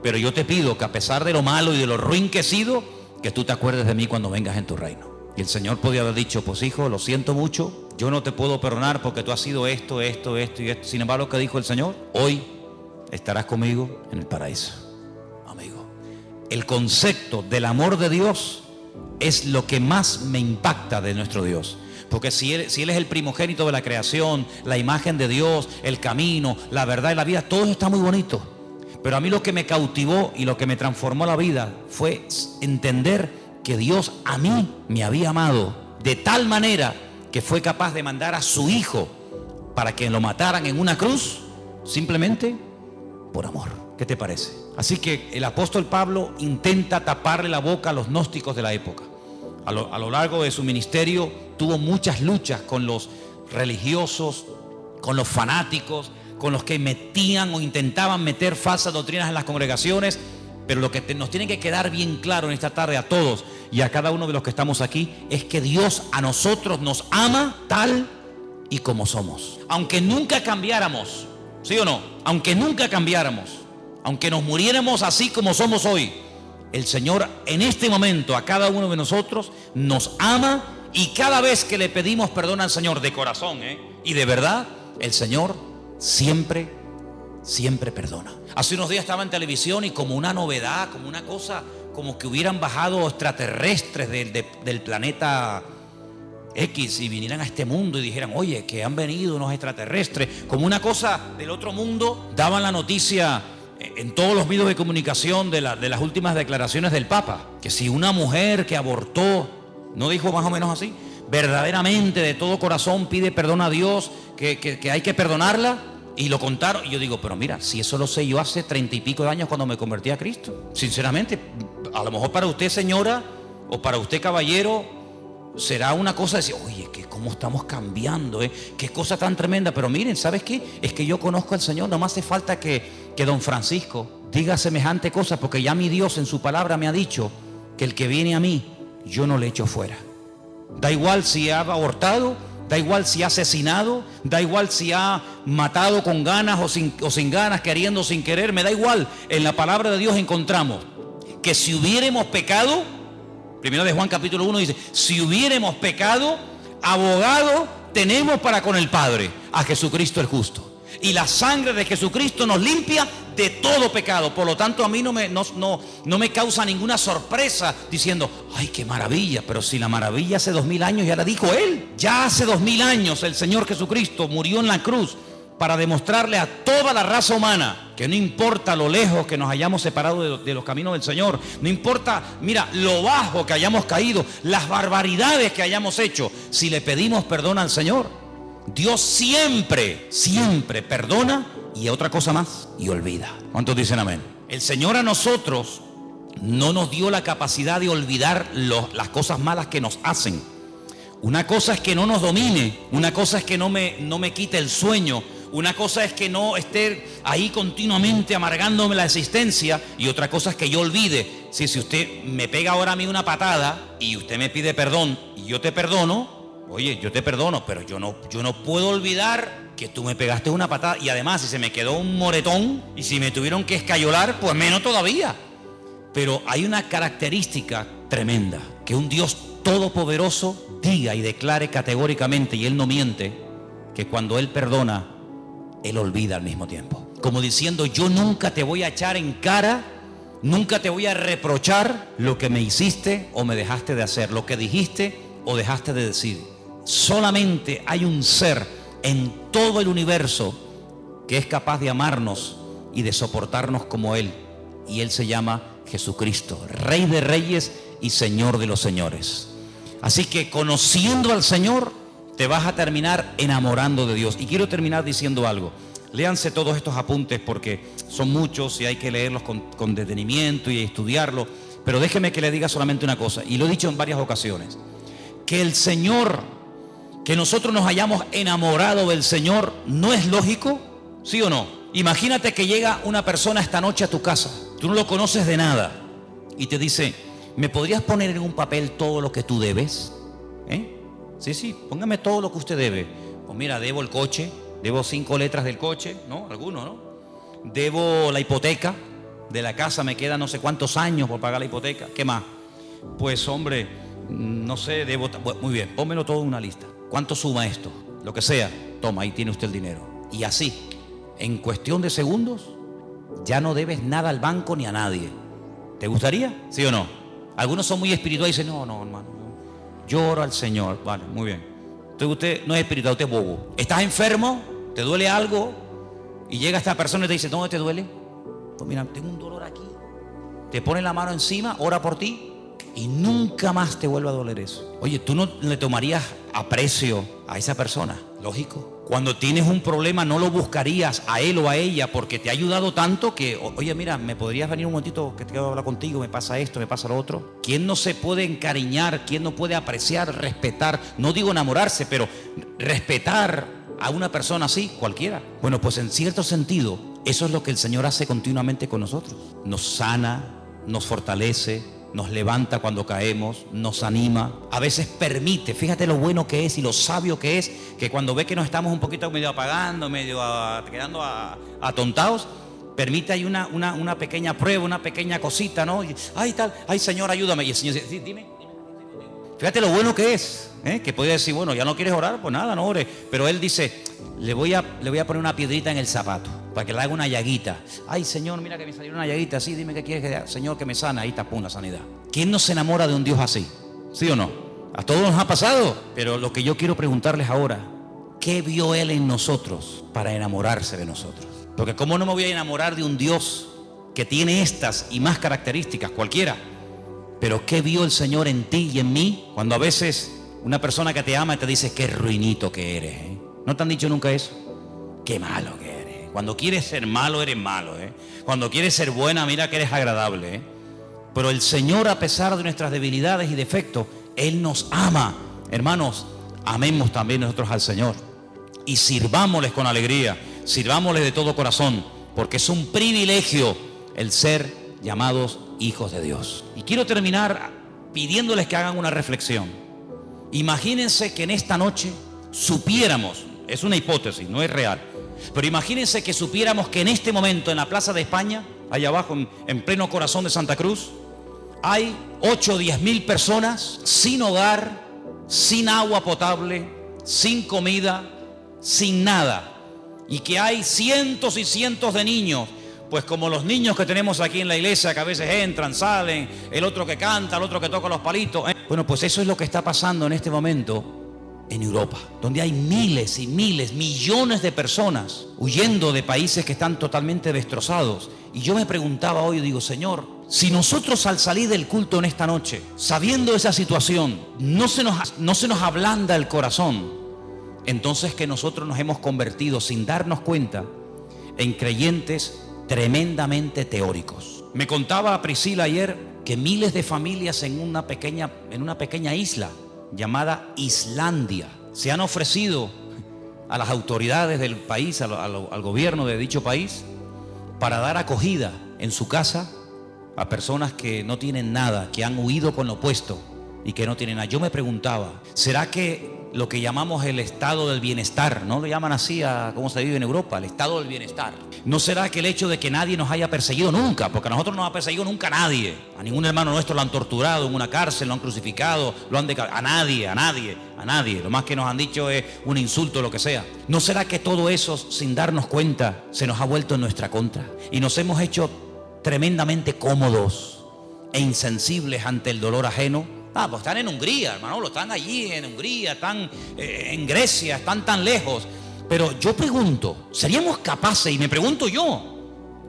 pero yo te pido que a pesar de lo malo y de lo ruin que he sido, que tú te acuerdes de mí cuando vengas en tu reino. Y el Señor podía haber dicho: pues hijo, lo siento mucho, yo no te puedo perdonar porque tú has sido esto y esto. Sin embargo, ¿qué dijo el Señor? Hoy estarás conmigo en el paraíso. Amigo, el concepto del amor de Dios es lo que más me impacta de nuestro Dios. Porque si él es el primogénito de la creación, la imagen de Dios, el camino, la verdad y la vida, todo eso está muy bonito. Pero a mí lo que me cautivó y lo que me transformó la vida fue entender que Dios a mí me había amado de tal manera que fue capaz de mandar a su hijo para que lo mataran en una cruz, simplemente por amor. ¿Qué te parece? Así que el apóstol Pablo intenta taparle la boca a los gnósticos de la época. A lo largo de su ministerio tuvo muchas luchas con los religiosos, con los fanáticos, con los que metían o intentaban meter falsas doctrinas en las congregaciones. Pero lo que nos tiene que quedar bien claro en esta tarde a todos y a cada uno de los que estamos aquí es que Dios a nosotros nos ama tal y como somos. Aunque nunca cambiáramos, ¿sí o no? Aunque nunca cambiáramos, aunque nos muriéramos así como somos hoy, el Señor en este momento a cada uno de nosotros nos ama, y cada vez que le pedimos perdón al Señor de corazón y de verdad, el Señor siempre perdona. Hace unos días estaba en televisión y como una novedad, como una cosa, como que hubieran bajado extraterrestres del planeta X y vinieran a este mundo y dijeran: oye, que han venido unos extraterrestres, como una cosa del otro mundo. Daban la noticia en todos los medios de comunicación de las últimas declaraciones del Papa, que si una mujer que abortó, ¿no dijo más o menos así? Verdaderamente de todo corazón pide perdón a Dios, que hay que perdonarla. Y lo contaron, y yo digo: pero mira, si eso lo sé yo hace 30 y pico de años cuando me convertí a Cristo. Sinceramente, a lo mejor para usted, señora, o para usted, caballero, será una cosa de decir: oye, que cómo estamos cambiando, qué cosa tan tremenda. Pero miren, ¿sabes qué? Es que yo conozco al Señor, no me hace falta que don Francisco diga semejante cosa, porque ya mi Dios en su palabra me ha dicho que el que viene a mí, yo no le echo fuera. Da igual si ha abortado, da igual si ha asesinado, da igual si ha matado con ganas o sin ganas, queriendo, sin querer, me da igual. En la palabra de Dios encontramos que si hubiéramos pecado, primero de Juan capítulo 1 dice: si hubiéramos pecado, abogado tenemos para con el Padre, a Jesucristo el justo. Y la sangre de Jesucristo nos limpia de todo pecado. Por lo tanto, a mí no me causa ninguna sorpresa diciendo: ay, qué maravilla. Pero si la maravilla hace 2000 años ya la dijo Él. Ya hace 2000 años el Señor Jesucristo murió en la cruz para demostrarle a toda la raza humana que no importa lo lejos que nos hayamos separado de los caminos del Señor, no importa, mira, lo bajo que hayamos caído, las barbaridades que hayamos hecho, si le pedimos perdón al Señor, Dios siempre perdona, y otra cosa más, y olvida. ¿Cuántos dicen amén? El Señor a nosotros no nos dio la capacidad de olvidar las cosas malas que nos hacen. Una cosa es que no nos domine, una cosa es que no me quite el sueño, una cosa es que no esté ahí continuamente amargándome la existencia, y otra cosa es que yo olvide. Si usted me pega ahora a mí una patada y usted me pide perdón y yo te perdono, oye, yo te perdono, pero yo no puedo olvidar que tú me pegaste una patada. Y además, si se me quedó un moretón y si me tuvieron que escayolar, pues menos todavía. Pero hay una característica tremenda, que un Dios todopoderoso diga y declare categóricamente, y Él no miente, que cuando Él perdona, Él olvida al mismo tiempo. Como diciendo: yo nunca te voy a echar en cara, Nunca te voy a reprochar lo que me hiciste o me dejaste de hacer, lo que dijiste o dejaste de decir. Solamente hay un ser en todo el universo que es capaz de amarnos y de soportarnos como Él. Y Él se llama Jesucristo, Rey de Reyes y Señor de los Señores. Así que conociendo al Señor, te vas a terminar enamorando de Dios. Y quiero terminar diciendo algo. Léanse todos estos apuntes porque son muchos y hay que leerlos con detenimiento y estudiarlos. Pero déjeme que le diga solamente una cosa, y lo he dicho en varias ocasiones. Que el Señor, que nosotros nos hayamos enamorado del Señor, ¿no es lógico? ¿Sí o no? Imagínate que llega una persona esta noche a tu casa, tú no lo conoces de nada, y te dice, ¿me podrías poner en un papel todo lo que tú debes? Sí, póngame todo lo que usted debe. Pues mira, debo el coche, debo 5 letras del coche, ¿no? Algunos, ¿no? Debo la hipoteca de la casa, me quedan no sé cuántos años por pagar la hipoteca. ¿Qué más? Pues hombre, no sé, debo... Muy bien, pónmelo todo en una lista. ¿Cuánto suma esto? Lo que sea, toma, ahí tiene usted el dinero. Y así, en cuestión de segundos, ya no debes nada al banco ni a nadie. ¿Te gustaría? ¿Sí o no? Algunos son muy espirituales y dicen, no, hermano, yo oro al Señor. Vale, muy bien. Entonces usted no es espiritual, usted es bobo. ¿Estás enfermo? ¿Te duele algo? Y llega esta persona y te dice, ¿dónde te duele? Pues mira, tengo un dolor aquí. Te pone la mano encima, ora por ti y nunca más te vuelve a doler eso. Oye, ¿tú no le tomarías aprecio a esa persona? Lógico. Cuando tienes un problema no lo buscarías a él o a ella porque te ha ayudado tanto que, oye, mira, ¿me podrías venir un momentito que te quiero hablar contigo? Me pasa esto, me pasa lo otro. ¿Quién no se puede encariñar? ¿Quién no puede apreciar, respetar? No digo enamorarse, pero respetar a una persona así, cualquiera. Bueno, pues en cierto sentido, eso es lo que el Señor hace continuamente con nosotros. Nos sana, nos fortalece, nos levanta cuando caemos, nos anima, a veces permite, fíjate lo bueno que es y lo sabio que es, que cuando ve que nos estamos un poquito medio apagando, medio quedando atontados, permite ahí una pequeña prueba, una pequeña cosita, ¿no? Y, ay, tal, ay, Señor, ayúdame. Y el Señor dice, sí, dime. Fíjate lo bueno que es, que puede decir, bueno, ya no quieres orar, pues nada, no ores. Pero Él dice, le voy a poner una piedrita en el zapato para que le haga una llaguita. Ay, Señor, mira que me salió una llaguita. Sí, dime qué quieres que haga. Señor, que me sana. Ahí está, pum, la sanidad. ¿Quién no se enamora de un Dios así? ¿Sí o no? A todos nos ha pasado. Pero lo que yo quiero preguntarles ahora, ¿qué vio Él en nosotros para enamorarse de nosotros? Porque ¿cómo no me voy a enamorar de un Dios que tiene estas y más características, cualquiera? Pero ¿qué vio el Señor en ti y en mí? Cuando a veces una persona que te ama te dice, qué ruinito que eres, ¿No te han dicho nunca eso? Qué malo que eres. Cuando quieres ser malo, eres malo, Cuando quieres ser buena, mira que eres agradable, Pero el Señor, a pesar de nuestras debilidades y defectos, Él nos ama. Hermanos, amemos también nosotros al Señor. Y sirvámosles con alegría, sirvámosles de todo corazón, porque es un privilegio el ser llamados hijos de Dios. Y quiero terminar pidiéndoles que hagan una reflexión. Imagínense que en esta noche supiéramos, es una hipótesis, no es real, pero imagínense que supiéramos que en este momento en la Plaza de España, allá abajo en pleno corazón de Santa Cruz, hay 8 o 10 mil personas sin hogar, sin agua potable, sin comida, sin nada, y que hay cientos y cientos de niños, pues como los niños que tenemos aquí en la iglesia, que a veces entran, salen, el otro que canta, el otro que toca los palitos. Bueno, pues eso es lo que está pasando en este momento en Europa, donde hay miles y miles, millones de personas huyendo de países que están totalmente destrozados. Y yo me preguntaba hoy, digo, Señor, si nosotros al salir del culto en esta noche, sabiendo esa situación, no se nos ablanda el corazón, entonces que nosotros nos hemos convertido sin darnos cuenta en creyentes tremendamente teóricos. Me contaba Priscila ayer que miles de familias en una pequeña isla llamada Islandia se han ofrecido a las autoridades del país, al gobierno de dicho país, para dar acogida en su casa a personas que no tienen nada, que han huido con lo opuesto y que no tienen nada. Yo me preguntaba, ¿será que lo que llamamos el estado del bienestar, no lo llaman así a cómo se vive en Europa, el estado del bienestar, no será que el hecho de que nadie nos haya perseguido nunca, porque a nosotros no nos ha perseguido nunca nadie, a ningún hermano nuestro lo han torturado en una cárcel, lo han crucificado, a nadie, lo más que nos han dicho es un insulto, lo que sea? ¿No será que todo eso, sin darnos cuenta, se nos ha vuelto en nuestra contra y nos hemos hecho tremendamente cómodos e insensibles ante el dolor ajeno. Pues están en Hungría, hermano, están allí en Hungría, están en Grecia, están tan lejos. Pero yo pregunto, ¿seríamos capaces? Y me pregunto yo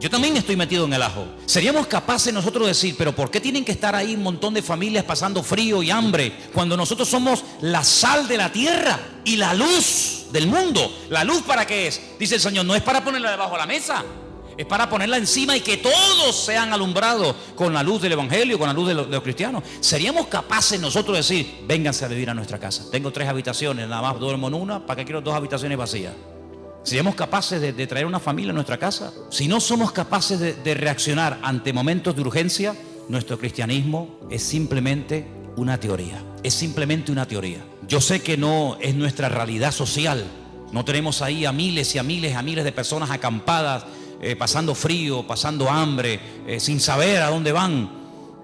también estoy metido en el ajo. ¿Seríamos capaces nosotros de decir, pero por qué tienen que estar ahí un montón de familias pasando frío y hambre cuando nosotros somos la sal de la tierra y la luz del mundo? ¿La luz para qué es? Dice el Señor, no es para ponerla debajo de la mesa, es para ponerla encima y que todos sean alumbrados con la luz del Evangelio, con la luz de los cristianos. ¿Seríamos capaces nosotros de decir, vénganse a vivir a nuestra casa? Tengo 3 habitaciones, nada más duermo en una, ¿para qué quiero 2 habitaciones vacías? ¿Seríamos capaces de traer una familia a nuestra casa? Si no somos capaces de reaccionar ante momentos de urgencia, nuestro cristianismo es simplemente una teoría. Es simplemente una teoría. Yo sé que no es nuestra realidad social. No tenemos ahí a miles y a miles de personas acampadas, pasando frío, pasando hambre, sin saber a dónde van.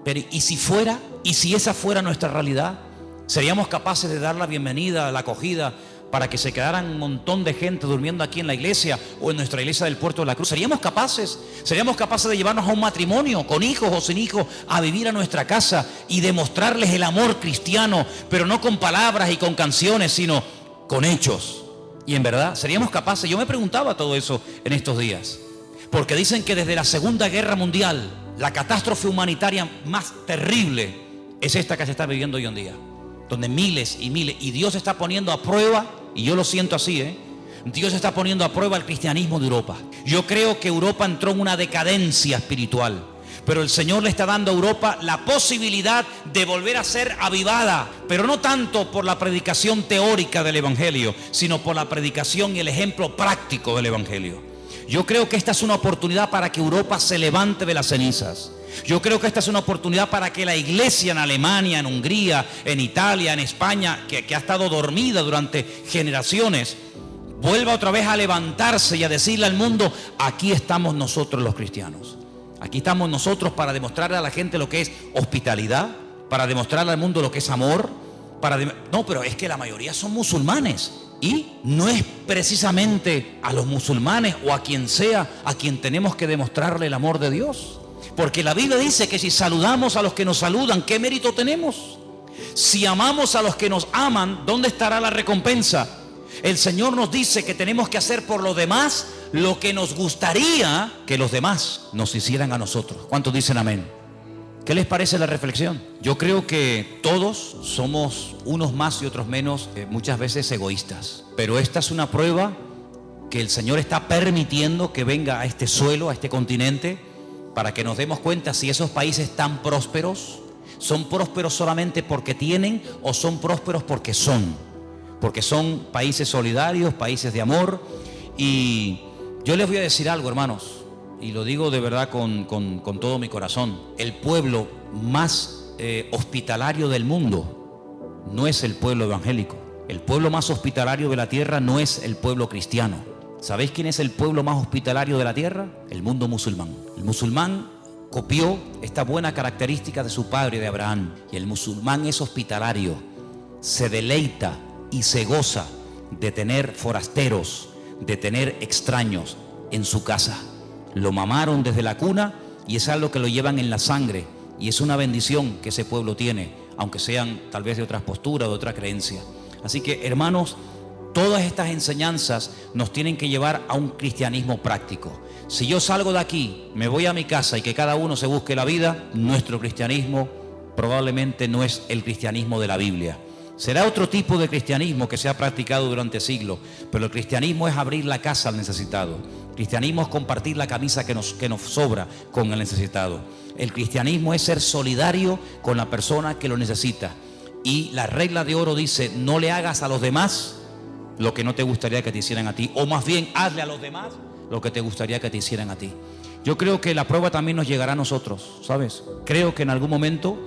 Pero ¿y si fuera? ¿Y si esa fuera nuestra realidad? ¿Seríamos capaces de dar la bienvenida, la acogida, para que se quedaran un montón de gente durmiendo aquí en la iglesia o en nuestra iglesia del Puerto de la Cruz? ¿Seríamos capaces? ¿Seríamos capaces de llevarnos a un matrimonio, con hijos o sin hijos, a vivir a nuestra casa y demostrarles el amor cristiano, pero no con palabras y con canciones, sino con hechos? Y en verdad, ¿seríamos capaces? Yo me preguntaba todo eso en estos días, porque dicen que desde la Segunda Guerra Mundial, la catástrofe humanitaria más terrible es esta que se está viviendo hoy en día, donde miles y miles, y Dios está poniendo a prueba, y yo lo siento así, Dios está poniendo a prueba el cristianismo de Europa. Yo creo que Europa entró en una decadencia espiritual, pero el Señor le está dando a Europa la posibilidad de volver a ser avivada, pero no tanto por la predicación teórica del Evangelio, sino por la predicación y el ejemplo práctico del Evangelio. Yo creo que esta es una oportunidad para que Europa se levante de las cenizas. Yo creo que esta es una oportunidad para que la iglesia en Alemania, en Hungría, en Italia, en España, que ha estado dormida durante generaciones, vuelva otra vez a levantarse y a decirle al mundo, aquí estamos nosotros los cristianos. Aquí estamos nosotros para demostrarle a la gente lo que es hospitalidad, para demostrarle al mundo lo que es amor. No, pero es que la mayoría son musulmanes. Y no es precisamente a los musulmanes o a quien sea a quien tenemos que demostrarle el amor de Dios. Porque la Biblia dice que si saludamos a los que nos saludan, ¿qué mérito tenemos? Si amamos a los que nos aman, ¿dónde estará la recompensa? El Señor nos dice que tenemos que hacer por los demás lo que nos gustaría que los demás nos hicieran a nosotros. ¿Cuántos dicen amén? ¿Qué les parece la reflexión? Yo creo que todos somos unos más y otros menos, muchas veces egoístas. Pero esta es una prueba que el Señor está permitiendo que venga a este suelo, a este continente, para que nos demos cuenta si esos países tan prósperos son prósperos solamente porque tienen o son prósperos porque son países solidarios, países de amor. Y yo les voy a decir algo, hermanos, y lo digo de verdad con todo mi corazón. El pueblo más hospitalario del mundo no es el pueblo evangélico. El pueblo más hospitalario de la tierra no es el pueblo cristiano. ¿Sabéis quién es el pueblo más hospitalario de la tierra? El mundo musulmán. El musulmán copió esta buena característica de su padre, de Abraham. Y el musulmán es hospitalario. Se deleita y se goza de tener forasteros, de tener extraños en su casa. Lo mamaron desde la cuna y es algo que lo llevan en la sangre. Y es una bendición que ese pueblo tiene, aunque sean tal vez de otras posturas, de otra creencia. Así que, hermanos, todas estas enseñanzas nos tienen que llevar a un cristianismo práctico. Si yo salgo de aquí, me voy a mi casa y que cada uno se busque la vida, nuestro cristianismo probablemente no es el cristianismo de la Biblia. Será otro tipo de cristianismo que se ha practicado durante siglos, pero el cristianismo es abrir la casa al necesitado. El cristianismo es compartir la camisa que nos sobra con el necesitado. El cristianismo es ser solidario con la persona que lo necesita. Y la regla de oro dice, no le hagas a los demás lo que no te gustaría que te hicieran a ti, o más bien hazle a los demás lo que te gustaría que te hicieran a ti. Yo creo que la prueba también nos llegará a nosotros, ¿sabes? Creo que en algún momento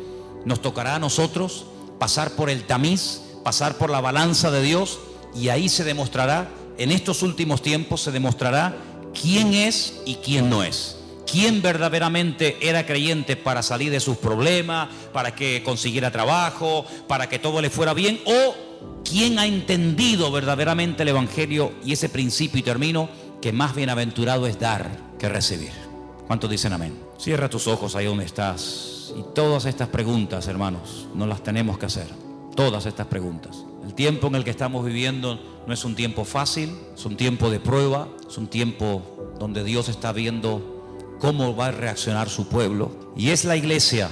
nos tocará a nosotros pasar por el tamiz, pasar por la balanza de Dios, y ahí se demostrará, en estos últimos tiempos se demostrará quién es y quién no es. Quién verdaderamente era creyente para salir de sus problemas, para que consiguiera trabajo, para que todo le fuera bien, o quién ha entendido verdaderamente el Evangelio y ese principio, y termino, que más bienaventurado es dar que recibir. ¿Cuántos dicen amén? Cierra tus ojos ahí donde estás. Y todas estas preguntas, hermanos, no las tenemos que hacer. Todas estas preguntas. El tiempo en el que estamos viviendo no es un tiempo fácil, es un tiempo de prueba, es un tiempo donde Dios está viendo cómo va a reaccionar su pueblo. Y es la iglesia,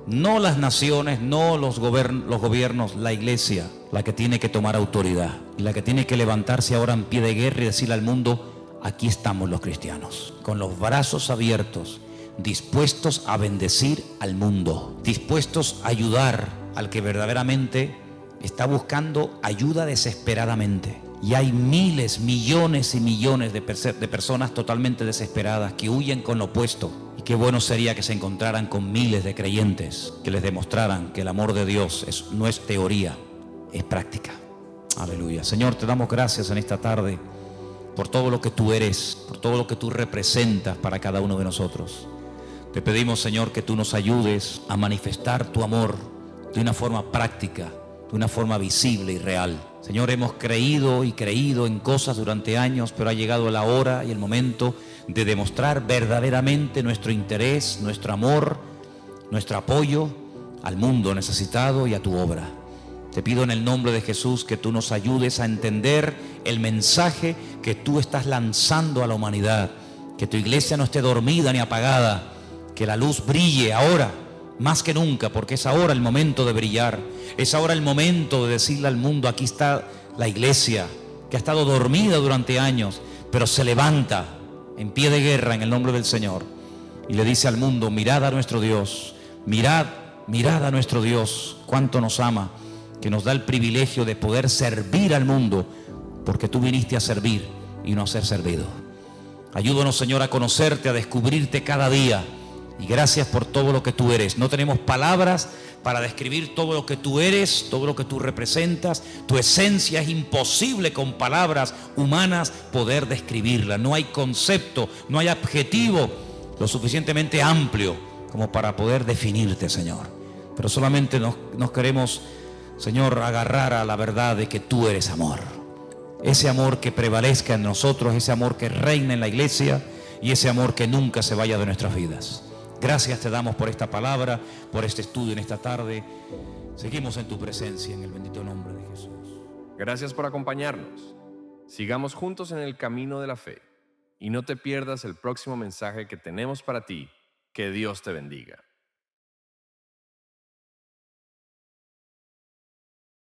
no las naciones, no los gobiernos, la iglesia, la que tiene que tomar autoridad y la que tiene que levantarse ahora en pie de guerra y decirle al mundo: aquí estamos los cristianos, con los brazos abiertos, dispuestos a bendecir al mundo, dispuestos a ayudar al que verdaderamente está buscando ayuda desesperadamente. Y hay miles, millones y millones de personas totalmente desesperadas que huyen con lo opuesto. Y qué bueno sería que se encontraran con miles de creyentes que les demostraran que el amor de Dios no es teoría, es práctica. Aleluya. Señor, te damos gracias en esta tarde por todo lo que tú eres, por todo lo que tú representas para cada uno de nosotros. Te pedimos, Señor, que tú nos ayudes a manifestar tu amor de una forma práctica, de una forma visible y real. Señor, hemos creído y creído en cosas durante años, pero ha llegado la hora y el momento de demostrar verdaderamente nuestro interés, nuestro amor, nuestro apoyo al mundo necesitado y a tu obra. Te pido en el nombre de Jesús que tú nos ayudes a entender el mensaje que tú estás lanzando a la humanidad, que tu iglesia no esté dormida ni apagada, que la luz brille ahora más que nunca, porque es ahora el momento de brillar, es ahora el momento de decirle al mundo: aquí está la iglesia que ha estado dormida durante años, pero se levanta en pie de guerra en el nombre del Señor y le dice al mundo: mirad a nuestro Dios, mirad a nuestro Dios, cuánto nos ama, que nos da el privilegio de poder servir al mundo, porque tú viniste a servir y no a ser servido. Ayúdanos, Señor, a conocerte, a descubrirte cada día. Y gracias por todo lo que tú eres. No tenemos palabras para describir todo lo que tú eres, todo lo que tú representas. Tu esencia es imposible con palabras humanas poder describirla. No hay concepto, no hay adjetivo lo suficientemente amplio como para poder definirte, Señor. Pero solamente nos queremos, Señor, agarrar a la verdad de que tú eres amor. Ese amor que prevalezca en nosotros, ese amor que reina en la iglesia y ese amor que nunca se vaya de nuestras vidas. Gracias te damos por esta palabra, por este estudio en esta tarde. Seguimos en tu presencia, en el bendito nombre de Jesús.
Gracias por acompañarnos. Sigamos juntos en el camino de la fe y no te pierdas el próximo mensaje que tenemos para ti. Que Dios te bendiga.